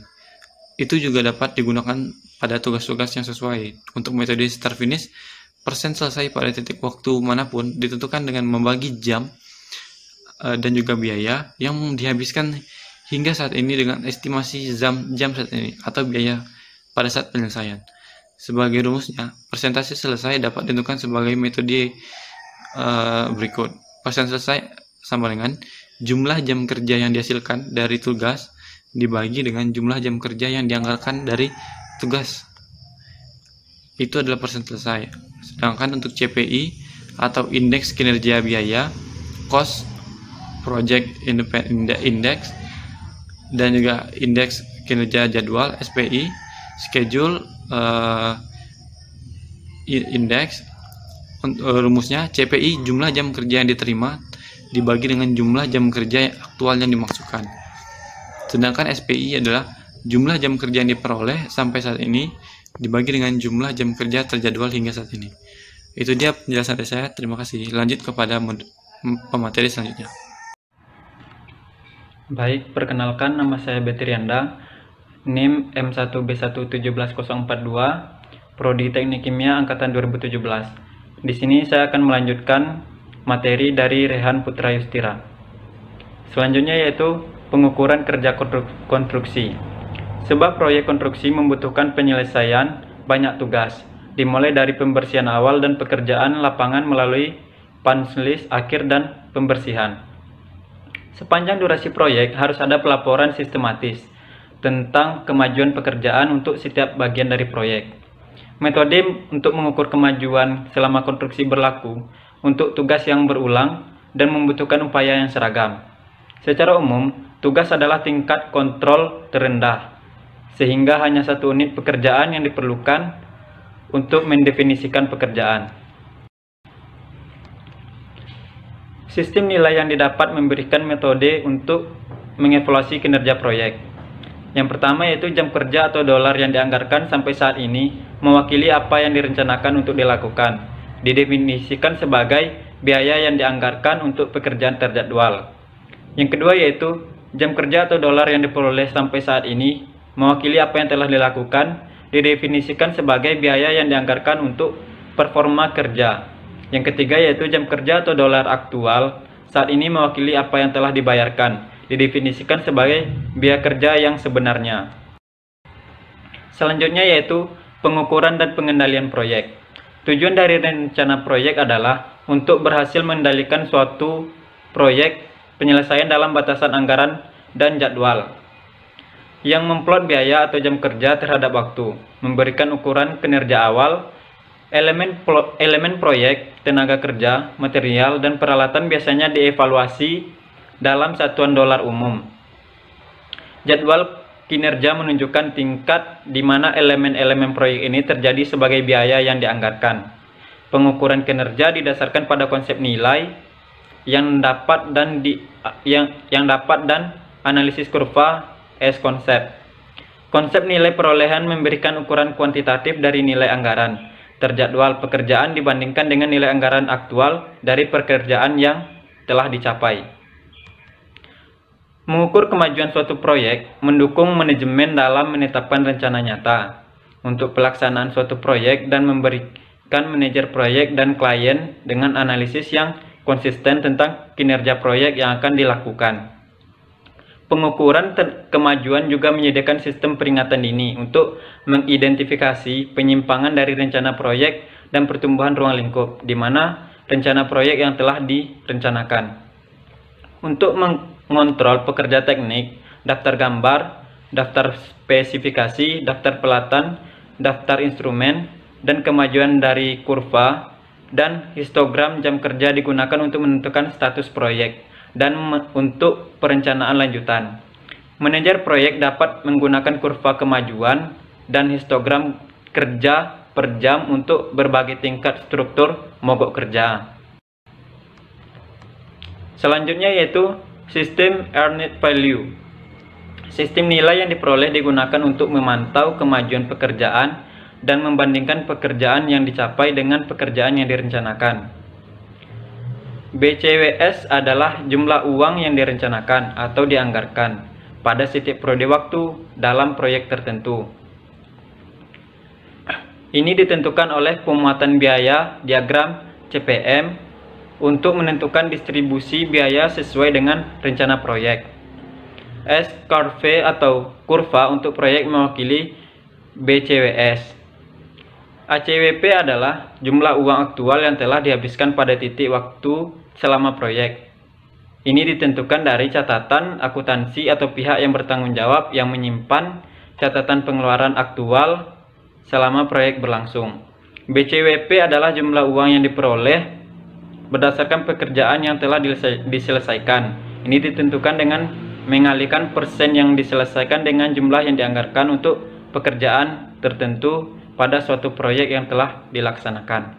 Itu juga dapat digunakan pada tugas-tugas yang sesuai. Untuk metode start finish, persen selesai pada titik waktu manapun ditentukan dengan membagi jam dan juga biaya yang dihabiskan hingga saat ini dengan estimasi jam saat ini atau biaya pada saat penyelesaian. Sebagai rumusnya, persentase selesai dapat ditentukan sebagai metode berikut. Persen selesai sama dengan jumlah jam kerja yang dihasilkan dari tugas dibagi dengan jumlah jam kerja yang dianggarkan dari tugas. Itu adalah persen selesai. Sedangkan untuk CPI atau indeks kinerja biaya, cost project index, dan juga indeks kinerja jadwal SPI, schedule index, rumusnya CPI jumlah jam kerja yang diterima dibagi dengan jumlah jam kerja aktual yang dimaksudkan. Sedangkan SPI adalah jumlah jam kerja yang diperoleh sampai saat ini dibagi dengan jumlah jam kerja terjadwal hingga saat ini. Itu dia penjelasan dari saya. Terima kasih. Lanjut kepada pemateri selanjutnya. Baik, perkenalkan, nama saya Betrianda, NIM M1B1174042, Prodi Teknik Kimia Angkatan 2017. Di sini saya akan melanjutkan materi dari Rehan Putra Yustira. Selanjutnya yaitu pengukuran kerja konstruksi. Sebab proyek konstruksi membutuhkan penyelesaian banyak tugas, dimulai dari pembersihan awal dan pekerjaan lapangan melalui punch list akhir dan pembersihan. Sepanjang durasi proyek harus ada pelaporan sistematis tentang kemajuan pekerjaan untuk setiap bagian dari proyek. Metode untuk mengukur kemajuan selama konstruksi berlaku untuk tugas yang berulang dan membutuhkan upaya yang seragam. Secara umum, tugas adalah tingkat kontrol terendah, sehingga hanya satu unit pekerjaan yang diperlukan untuk mendefinisikan pekerjaan. Sistem nilai yang didapat memberikan metode untuk mengevaluasi kinerja proyek. Yang pertama yaitu jam kerja atau dolar yang dianggarkan sampai saat ini mewakili apa yang direncanakan untuk dilakukan. Didefinisikan sebagai biaya yang dianggarkan untuk pekerjaan terjadwal. Yang kedua yaitu jam kerja atau dolar yang diperoleh sampai saat ini mewakili apa yang telah dilakukan, didefinisikan sebagai biaya yang dianggarkan untuk performa kerja. Yang ketiga yaitu jam kerja atau dolar aktual saat ini mewakili apa yang telah dibayarkan, didefinisikan sebagai biaya kerja yang sebenarnya. Selanjutnya yaitu pengukuran dan pengendalian proyek. Tujuan dari rencana proyek adalah untuk berhasil mengendalikan suatu proyek penyelesaian dalam batasan anggaran dan jadwal, yang memplot biaya atau jam kerja terhadap waktu, memberikan ukuran kinerja awal, elemen proyek, tenaga kerja, material, dan peralatan biasanya dievaluasi dalam satuan dolar umum. Jadwal kinerja menunjukkan tingkat di mana elemen-elemen proyek ini terjadi sebagai biaya yang dianggarkan. Pengukuran kinerja didasarkan pada konsep nilai yang dapat dan analisis kurva S-konsep. Konsep nilai perolehan memberikan ukuran kuantitatif dari nilai anggaran terjadwal pekerjaan dibandingkan dengan nilai anggaran aktual dari pekerjaan yang telah dicapai. Mengukur kemajuan suatu proyek mendukung manajemen dalam menetapkan rencana nyata untuk pelaksanaan suatu proyek dan memberikan manajer proyek dan klien dengan analisis yang konsisten tentang kinerja proyek yang akan dilakukan. Pengukuran kemajuan juga menyediakan sistem peringatan dini untuk mengidentifikasi penyimpangan dari rencana proyek dan pertumbuhan ruang lingkup, di mana rencana proyek yang telah direncanakan. Untuk mengontrol pekerja teknik, daftar gambar, daftar spesifikasi, daftar pelatan, daftar instrumen, dan kemajuan dari kurva dan histogram jam kerja digunakan untuk menentukan status proyek dan untuk perencanaan lanjutan. Manajer proyek dapat menggunakan kurva kemajuan dan histogram kerja per jam untuk berbagai tingkat struktur mogok kerja. Selanjutnya yaitu sistem earned value. Sistem nilai yang diperoleh digunakan untuk memantau kemajuan pekerjaan dan membandingkan pekerjaan yang dicapai dengan pekerjaan yang direncanakan. BCWS adalah jumlah uang yang direncanakan atau dianggarkan pada setiap periode waktu dalam proyek tertentu. Ini ditentukan oleh pemuatan biaya diagram CPM untuk menentukan distribusi biaya sesuai dengan rencana proyek. S-curve atau kurva untuk proyek mewakili BCWS. ACWP adalah jumlah uang aktual yang telah dihabiskan pada titik waktu selama proyek. Ini ditentukan dari catatan akuntansi atau pihak yang bertanggung jawab yang menyimpan catatan pengeluaran aktual selama proyek berlangsung. BCWP adalah jumlah uang yang diperoleh berdasarkan pekerjaan yang telah diselesaikan. Ini ditentukan dengan mengalihkan persen yang diselesaikan dengan jumlah yang dianggarkan untuk pekerjaan tertentu pada suatu proyek yang telah dilaksanakan.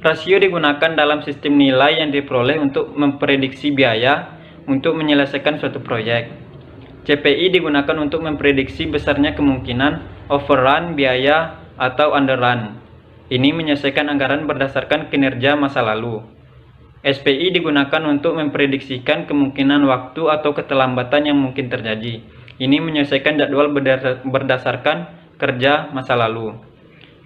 Rasio digunakan dalam sistem nilai yang diperoleh untuk memprediksi biaya untuk menyelesaikan suatu proyek. CPI digunakan untuk memprediksi besarnya kemungkinan overrun biaya atau underrun. Ini menyelesaikan anggaran berdasarkan kinerja masa lalu. SPI digunakan untuk memprediksikan kemungkinan waktu atau keterlambatan yang mungkin terjadi. Ini menyelesaikan jadwal berdasarkan kerja masa lalu,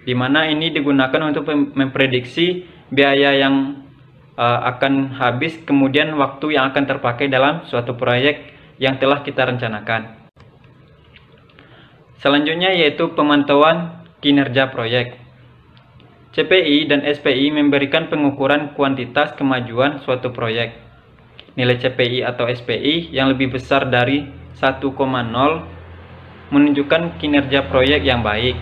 di mana ini digunakan untuk memprediksi biaya yang akan habis, kemudian waktu yang akan terpakai dalam suatu proyek yang telah kita rencanakan. Selanjutnya yaitu pemantauan kinerja proyek. CPI dan SPI memberikan pengukuran kuantitas kemajuan suatu proyek. Nilai CPI atau SPI yang lebih besar dari 1,0 menunjukkan kinerja proyek yang baik.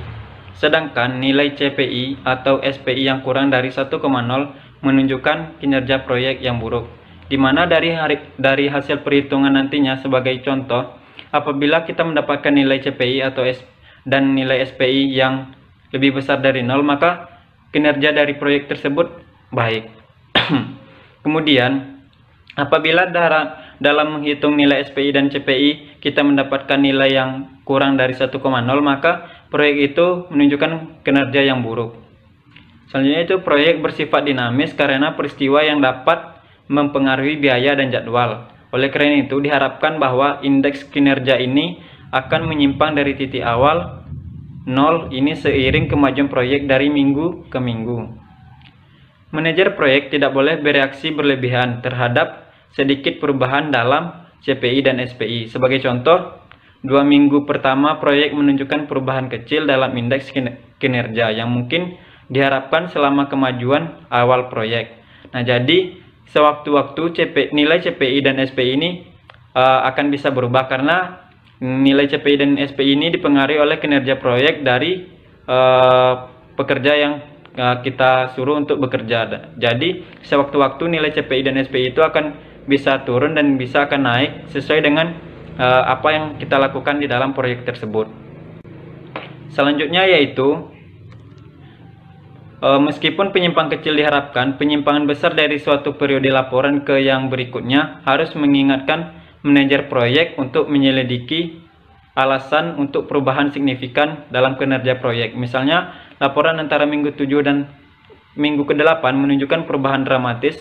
Sedangkan nilai CPI atau SPI yang kurang dari 1,0 menunjukkan kinerja proyek yang buruk. Di mana dari hasil perhitungan nantinya, sebagai contoh, apabila kita mendapatkan nilai CPI atau dan nilai SPI yang lebih besar dari 0, maka kinerja dari proyek tersebut baik. Kemudian, apabila dalam menghitung nilai SPI dan CPI kita mendapatkan nilai yang kurang dari 1,0, maka proyek itu menunjukkan kinerja yang buruk. Selanjutnya itu proyek bersifat dinamis karena peristiwa yang dapat mempengaruhi biaya dan jadwal. Oleh karena itu diharapkan bahwa indeks kinerja ini akan menyimpang dari titik awal 0 ini seiring kemajuan proyek dari minggu ke minggu. Manajer proyek tidak boleh bereaksi berlebihan terhadap sedikit perubahan dalam CPI dan SPI. Sebagai contoh, 2 minggu pertama proyek menunjukkan perubahan kecil dalam indeks kinerja yang mungkin diharapkan selama kemajuan awal proyek. Nah, jadi sewaktu-waktu nilai CPI dan SPI ini akan bisa berubah karena nilai CPI dan SPI ini dipengaruhi oleh kinerja proyek dari pekerja yang kita suruh untuk bekerja. Jadi sewaktu-waktu nilai CPI dan SPI itu akan bisa turun dan bisa akan naik sesuai dengan apa yang kita lakukan di dalam proyek tersebut. Selanjutnya yaitu meskipun penyimpang kecil diharapkan, penyimpangan besar dari suatu periode laporan ke yang berikutnya harus mengingatkan manajer proyek untuk menyelidiki alasan untuk perubahan signifikan dalam kinerja proyek. Misalnya, laporan antara minggu 7 dan minggu ke-8 menunjukkan perubahan dramatis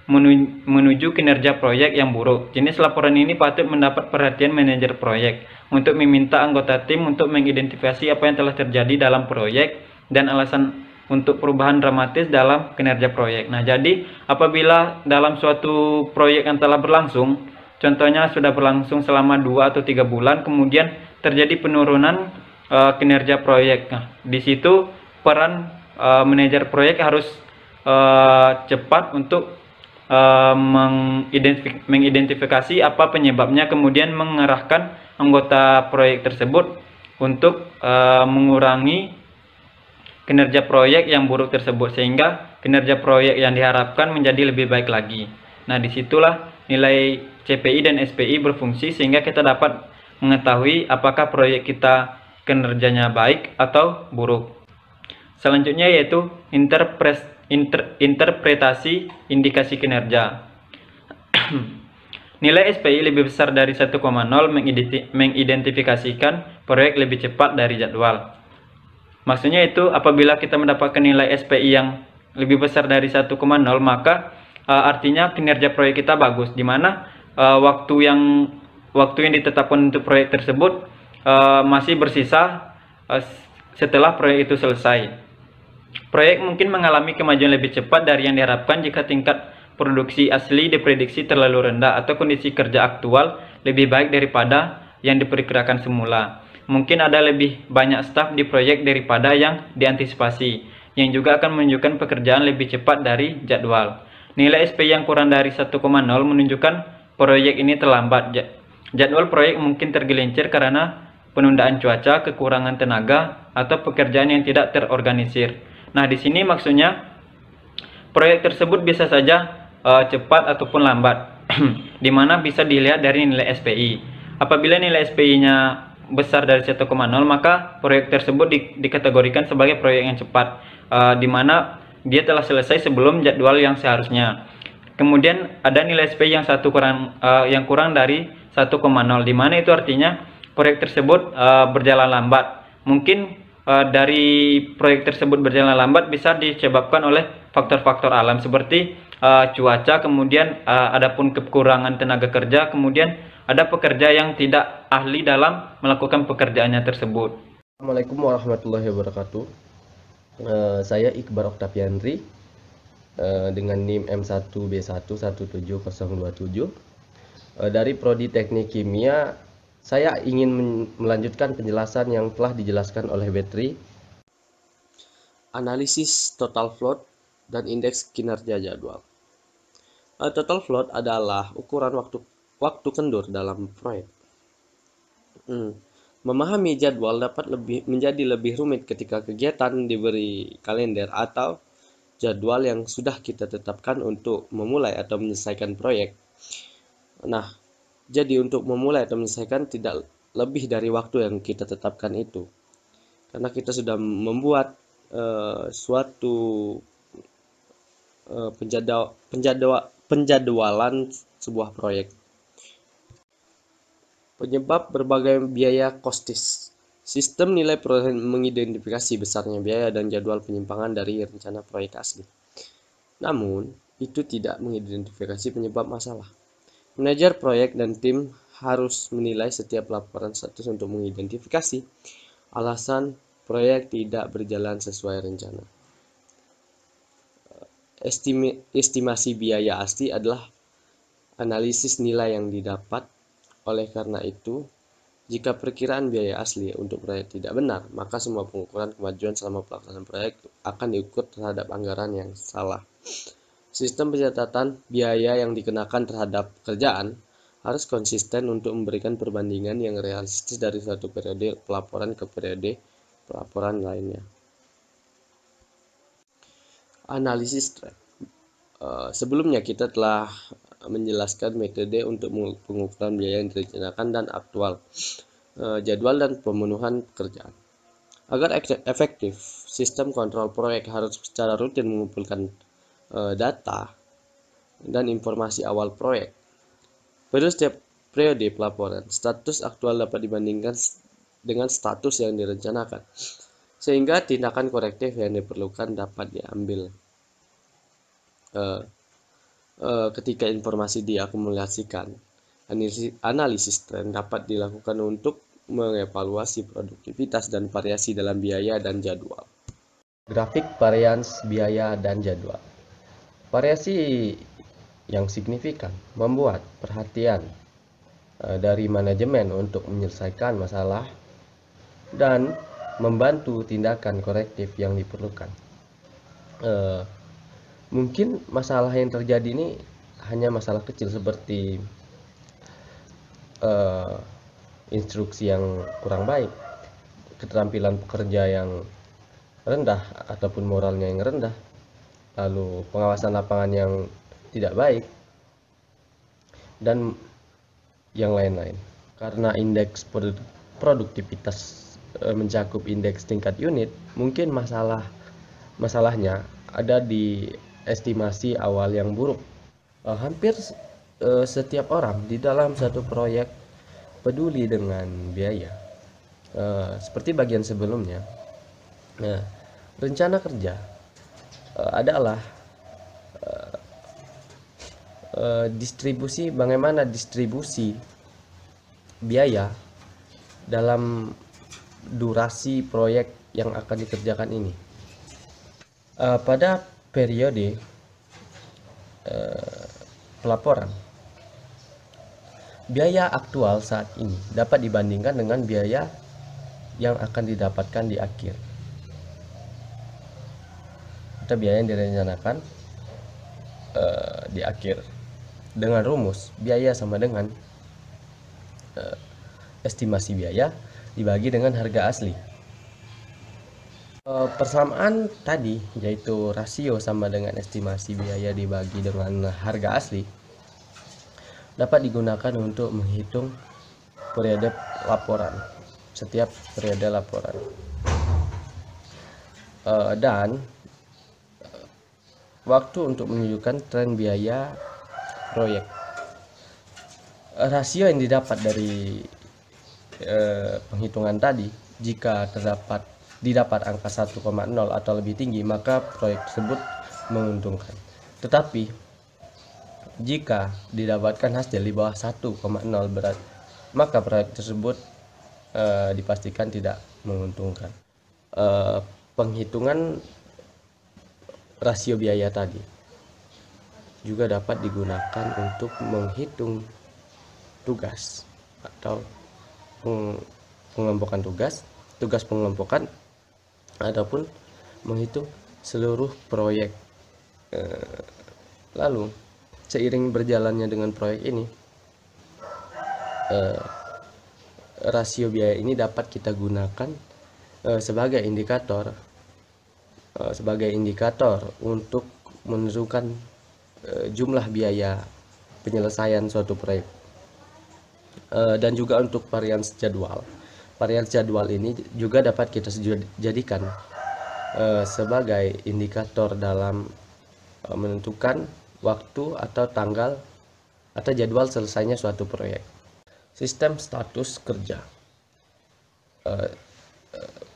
menuju kinerja proyek yang buruk. Jenis laporan ini patut mendapat perhatian manajer proyek untuk meminta anggota tim untuk mengidentifikasi apa yang telah terjadi dalam proyek dan alasan untuk perubahan dramatis dalam kinerja proyek. Nah, jadi apabila dalam suatu proyek yang telah berlangsung, contohnya sudah berlangsung selama 2 atau 3 bulan, kemudian terjadi penurunan kinerja proyek. Nah, di situ peran manajer proyek harus cepat untuk mengidentifikasi apa penyebabnya, kemudian mengarahkan anggota proyek tersebut untuk mengurangi kinerja proyek yang buruk tersebut, sehingga kinerja proyek yang diharapkan menjadi lebih baik lagi. Nah, disitulah nilai CPI dan SPI berfungsi, sehingga kita dapat mengetahui apakah proyek kita kinerjanya baik atau buruk. Selanjutnya yaitu interpretasi indikasi kinerja. Nilai SPI lebih besar dari 1,0 mengidentifikasikan proyek lebih cepat dari jadwal. Maksudnya itu apabila kita mendapatkan nilai SPI yang lebih besar dari 1,0, maka artinya kinerja proyek kita bagus, di mana waktu yang ditetapkan untuk proyek tersebut masih bersisa setelah proyek itu selesai. Proyek mungkin mengalami kemajuan lebih cepat dari yang diharapkan jika tingkat produksi asli diprediksi terlalu rendah atau kondisi kerja aktual lebih baik daripada yang diperkirakan semula. Mungkin ada lebih banyak staf di proyek daripada yang diantisipasi, yang juga akan menunjukkan pekerjaan lebih cepat dari jadwal. Nilai SPI yang kurang dari 1,0 menunjukkan proyek ini terlambat. Jadwal proyek mungkin tergelincir karena penundaan cuaca, kekurangan tenaga, atau pekerjaan yang tidak terorganisir. Nah, di sini maksudnya proyek tersebut bisa saja cepat ataupun lambat, di mana bisa dilihat dari nilai SPI. Apabila nilai SPI-nya besar dari 1,0, maka proyek tersebut dikategorikan sebagai proyek yang cepat, di mana dia telah selesai sebelum jadwal yang seharusnya. Kemudian ada nilai SPI yang kurang dari 1,0, di mana itu artinya proyek tersebut berjalan lambat. Mungkin dari proyek tersebut berjalan lambat bisa disebabkan oleh faktor-faktor alam seperti cuaca, kemudian adapun kekurangan tenaga kerja, kemudian ada pekerja yang tidak ahli dalam melakukan pekerjaannya tersebut. Assalamualaikum warahmatullahi wabarakatuh. Saya Iqbal Oktaviandri dengan NIM M1B1170027 dari Prodi Teknik Kimia. Saya ingin melanjutkan penjelasan yang telah dijelaskan oleh Betri. Analisis total float dan indeks kinerja jadwal. Total float adalah ukuran waktu kendur dalam proyek. Memahami jadwal dapat menjadi lebih rumit ketika kegiatan diberi kalender atau jadwal yang sudah kita tetapkan untuk memulai atau menyelesaikan proyek. Nah, jadi untuk memulai atau menyelesaikan tidak lebih dari waktu yang kita tetapkan itu. Karena kita sudah membuat suatu penjadwalan sebuah proyek. Penyebab berbagai biaya kostis. Sistem nilai proyek mengidentifikasi besarnya biaya dan jadwal penyimpangan dari rencana proyek asli. Namun, itu tidak mengidentifikasi penyebab masalah. Manajer proyek dan tim harus menilai setiap laporan status untuk mengidentifikasi alasan proyek tidak berjalan sesuai rencana. Estimasi biaya asli adalah analisis nilai yang didapat. Oleh karena itu, jika perkiraan biaya asli untuk proyek tidak benar, maka semua pengukuran kemajuan selama pelaksanaan proyek akan diukur terhadap anggaran yang salah. Sistem pencatatan biaya yang dikenakan terhadap pekerjaan harus konsisten untuk memberikan perbandingan yang realistis dari suatu periode pelaporan ke periode pelaporan lainnya. Analisis track. Sebelumnya kita telah menjelaskan metode untuk pengukuran biaya yang direncanakan dan aktual, jadwal dan pemenuhan pekerjaan. Agar efektif, sistem kontrol proyek harus secara rutin mengumpulkan data dan informasi awal proyek. Pada setiap periode pelaporan, status aktual dapat dibandingkan dengan status yang direncanakan, sehingga tindakan korektif yang diperlukan dapat diambil. Ketika informasi diakumulasikan, analisis tren dapat dilakukan untuk mengevaluasi produktivitas dan variasi dalam biaya dan jadwal. Grafik varians biaya dan jadwal. Variasi yang signifikan membuat perhatian dari manajemen untuk menyelesaikan masalah dan membantu tindakan korektif yang diperlukan. Mungkin masalah yang terjadi ini hanya masalah kecil seperti instruksi yang kurang baik, keterampilan pekerja yang rendah ataupun moralnya yang rendah, lalu pengawasan lapangan yang tidak baik, dan yang lain-lain. Karena indeks produktivitas mencakup indeks tingkat unit, mungkin masalahnya ada di estimasi awal yang buruk. Hampir setiap orang di dalam satu proyek peduli dengan biaya. Seperti bagian sebelumnya, rencana kerja adalah bagaimana distribusi biaya dalam durasi proyek yang akan dikerjakan ini. Pada periode pelaporan, biaya aktual saat ini dapat dibandingkan dengan biaya yang akan didapatkan di akhir, atau biaya yang direncanakan di akhir. Dengan rumus biaya sama dengan estimasi biaya dibagi dengan harga asli. Persamaan tadi, yaitu rasio sama dengan estimasi biaya dibagi dengan harga asli, dapat digunakan untuk menghitung periode laporan, setiap periode laporan. Dan waktu untuk menunjukkan tren biaya proyek. Rasio yang didapat dari penghitungan tadi, jika didapat angka 1,0 atau lebih tinggi, maka proyek tersebut menguntungkan. Tetapi jika didapatkan hasil di bawah 1,0 maka proyek tersebut dipastikan tidak menguntungkan. Penghitungan rasio biaya tadi juga dapat digunakan untuk menghitung tugas atau pengelompokan tugas pengelompokan, ataupun menghitung seluruh proyek. Lalu seiring berjalannya dengan proyek ini, rasio biaya ini dapat kita gunakan sebagai indikator untuk menentukan jumlah biaya penyelesaian suatu proyek, dan juga untuk varians jadwal. Varians jadwal ini juga dapat kita jadikan sebagai indikator dalam menentukan waktu atau tanggal atau jadwal selesainya suatu proyek. Sistem status kerja.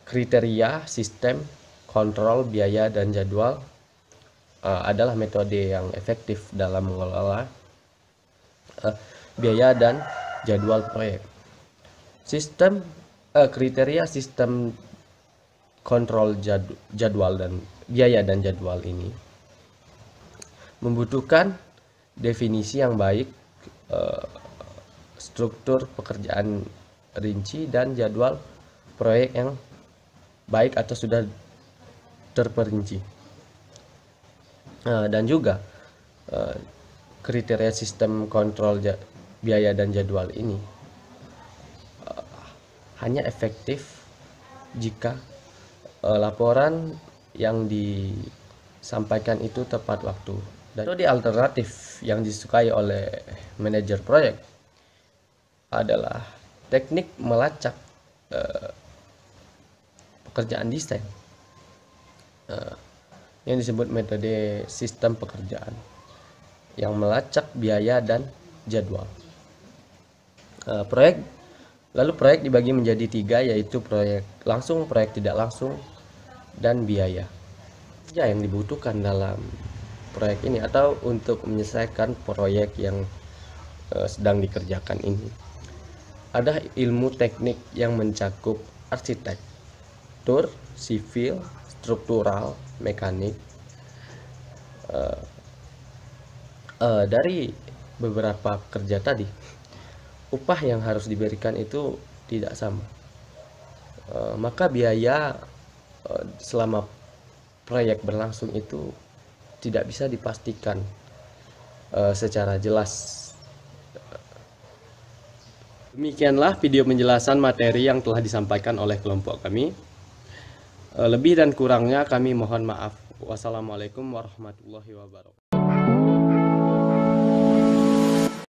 Kriteria sistem kontrol biaya dan jadwal adalah metode yang efektif dalam mengelola biaya dan jadwal proyek. Kriteria sistem kontrol jadwal dan biaya dan jadwal ini membutuhkan definisi yang baik, struktur pekerjaan rinci, dan jadwal proyek yang baik atau sudah terperinci. Dan juga kriteria sistem kontrol biaya dan jadwal ini hanya efektif jika laporan yang disampaikan itu tepat waktu. Dan metode alternatif yang disukai oleh manajer proyek adalah teknik melacak pekerjaan desain, yang disebut metode sistem pekerjaan, yang melacak biaya dan jadwal. Proyek dibagi menjadi 3, yaitu proyek langsung, proyek tidak langsung, dan biaya. Yang dibutuhkan dalam proyek ini atau untuk menyelesaikan proyek yang sedang dikerjakan ini. Ada ilmu teknik yang mencakup arsitektur, sivil, struktural, mekanik. Dari beberapa kerja tadi, upah yang harus diberikan itu tidak sama. Maka biaya selama proyek berlangsung itu tidak bisa dipastikan secara jelas. Demikianlah video penjelasan materi yang telah disampaikan oleh kelompok kami. Lebih dan kurangnya kami mohon maaf. Wassalamualaikum warahmatullahi wabarakatuh.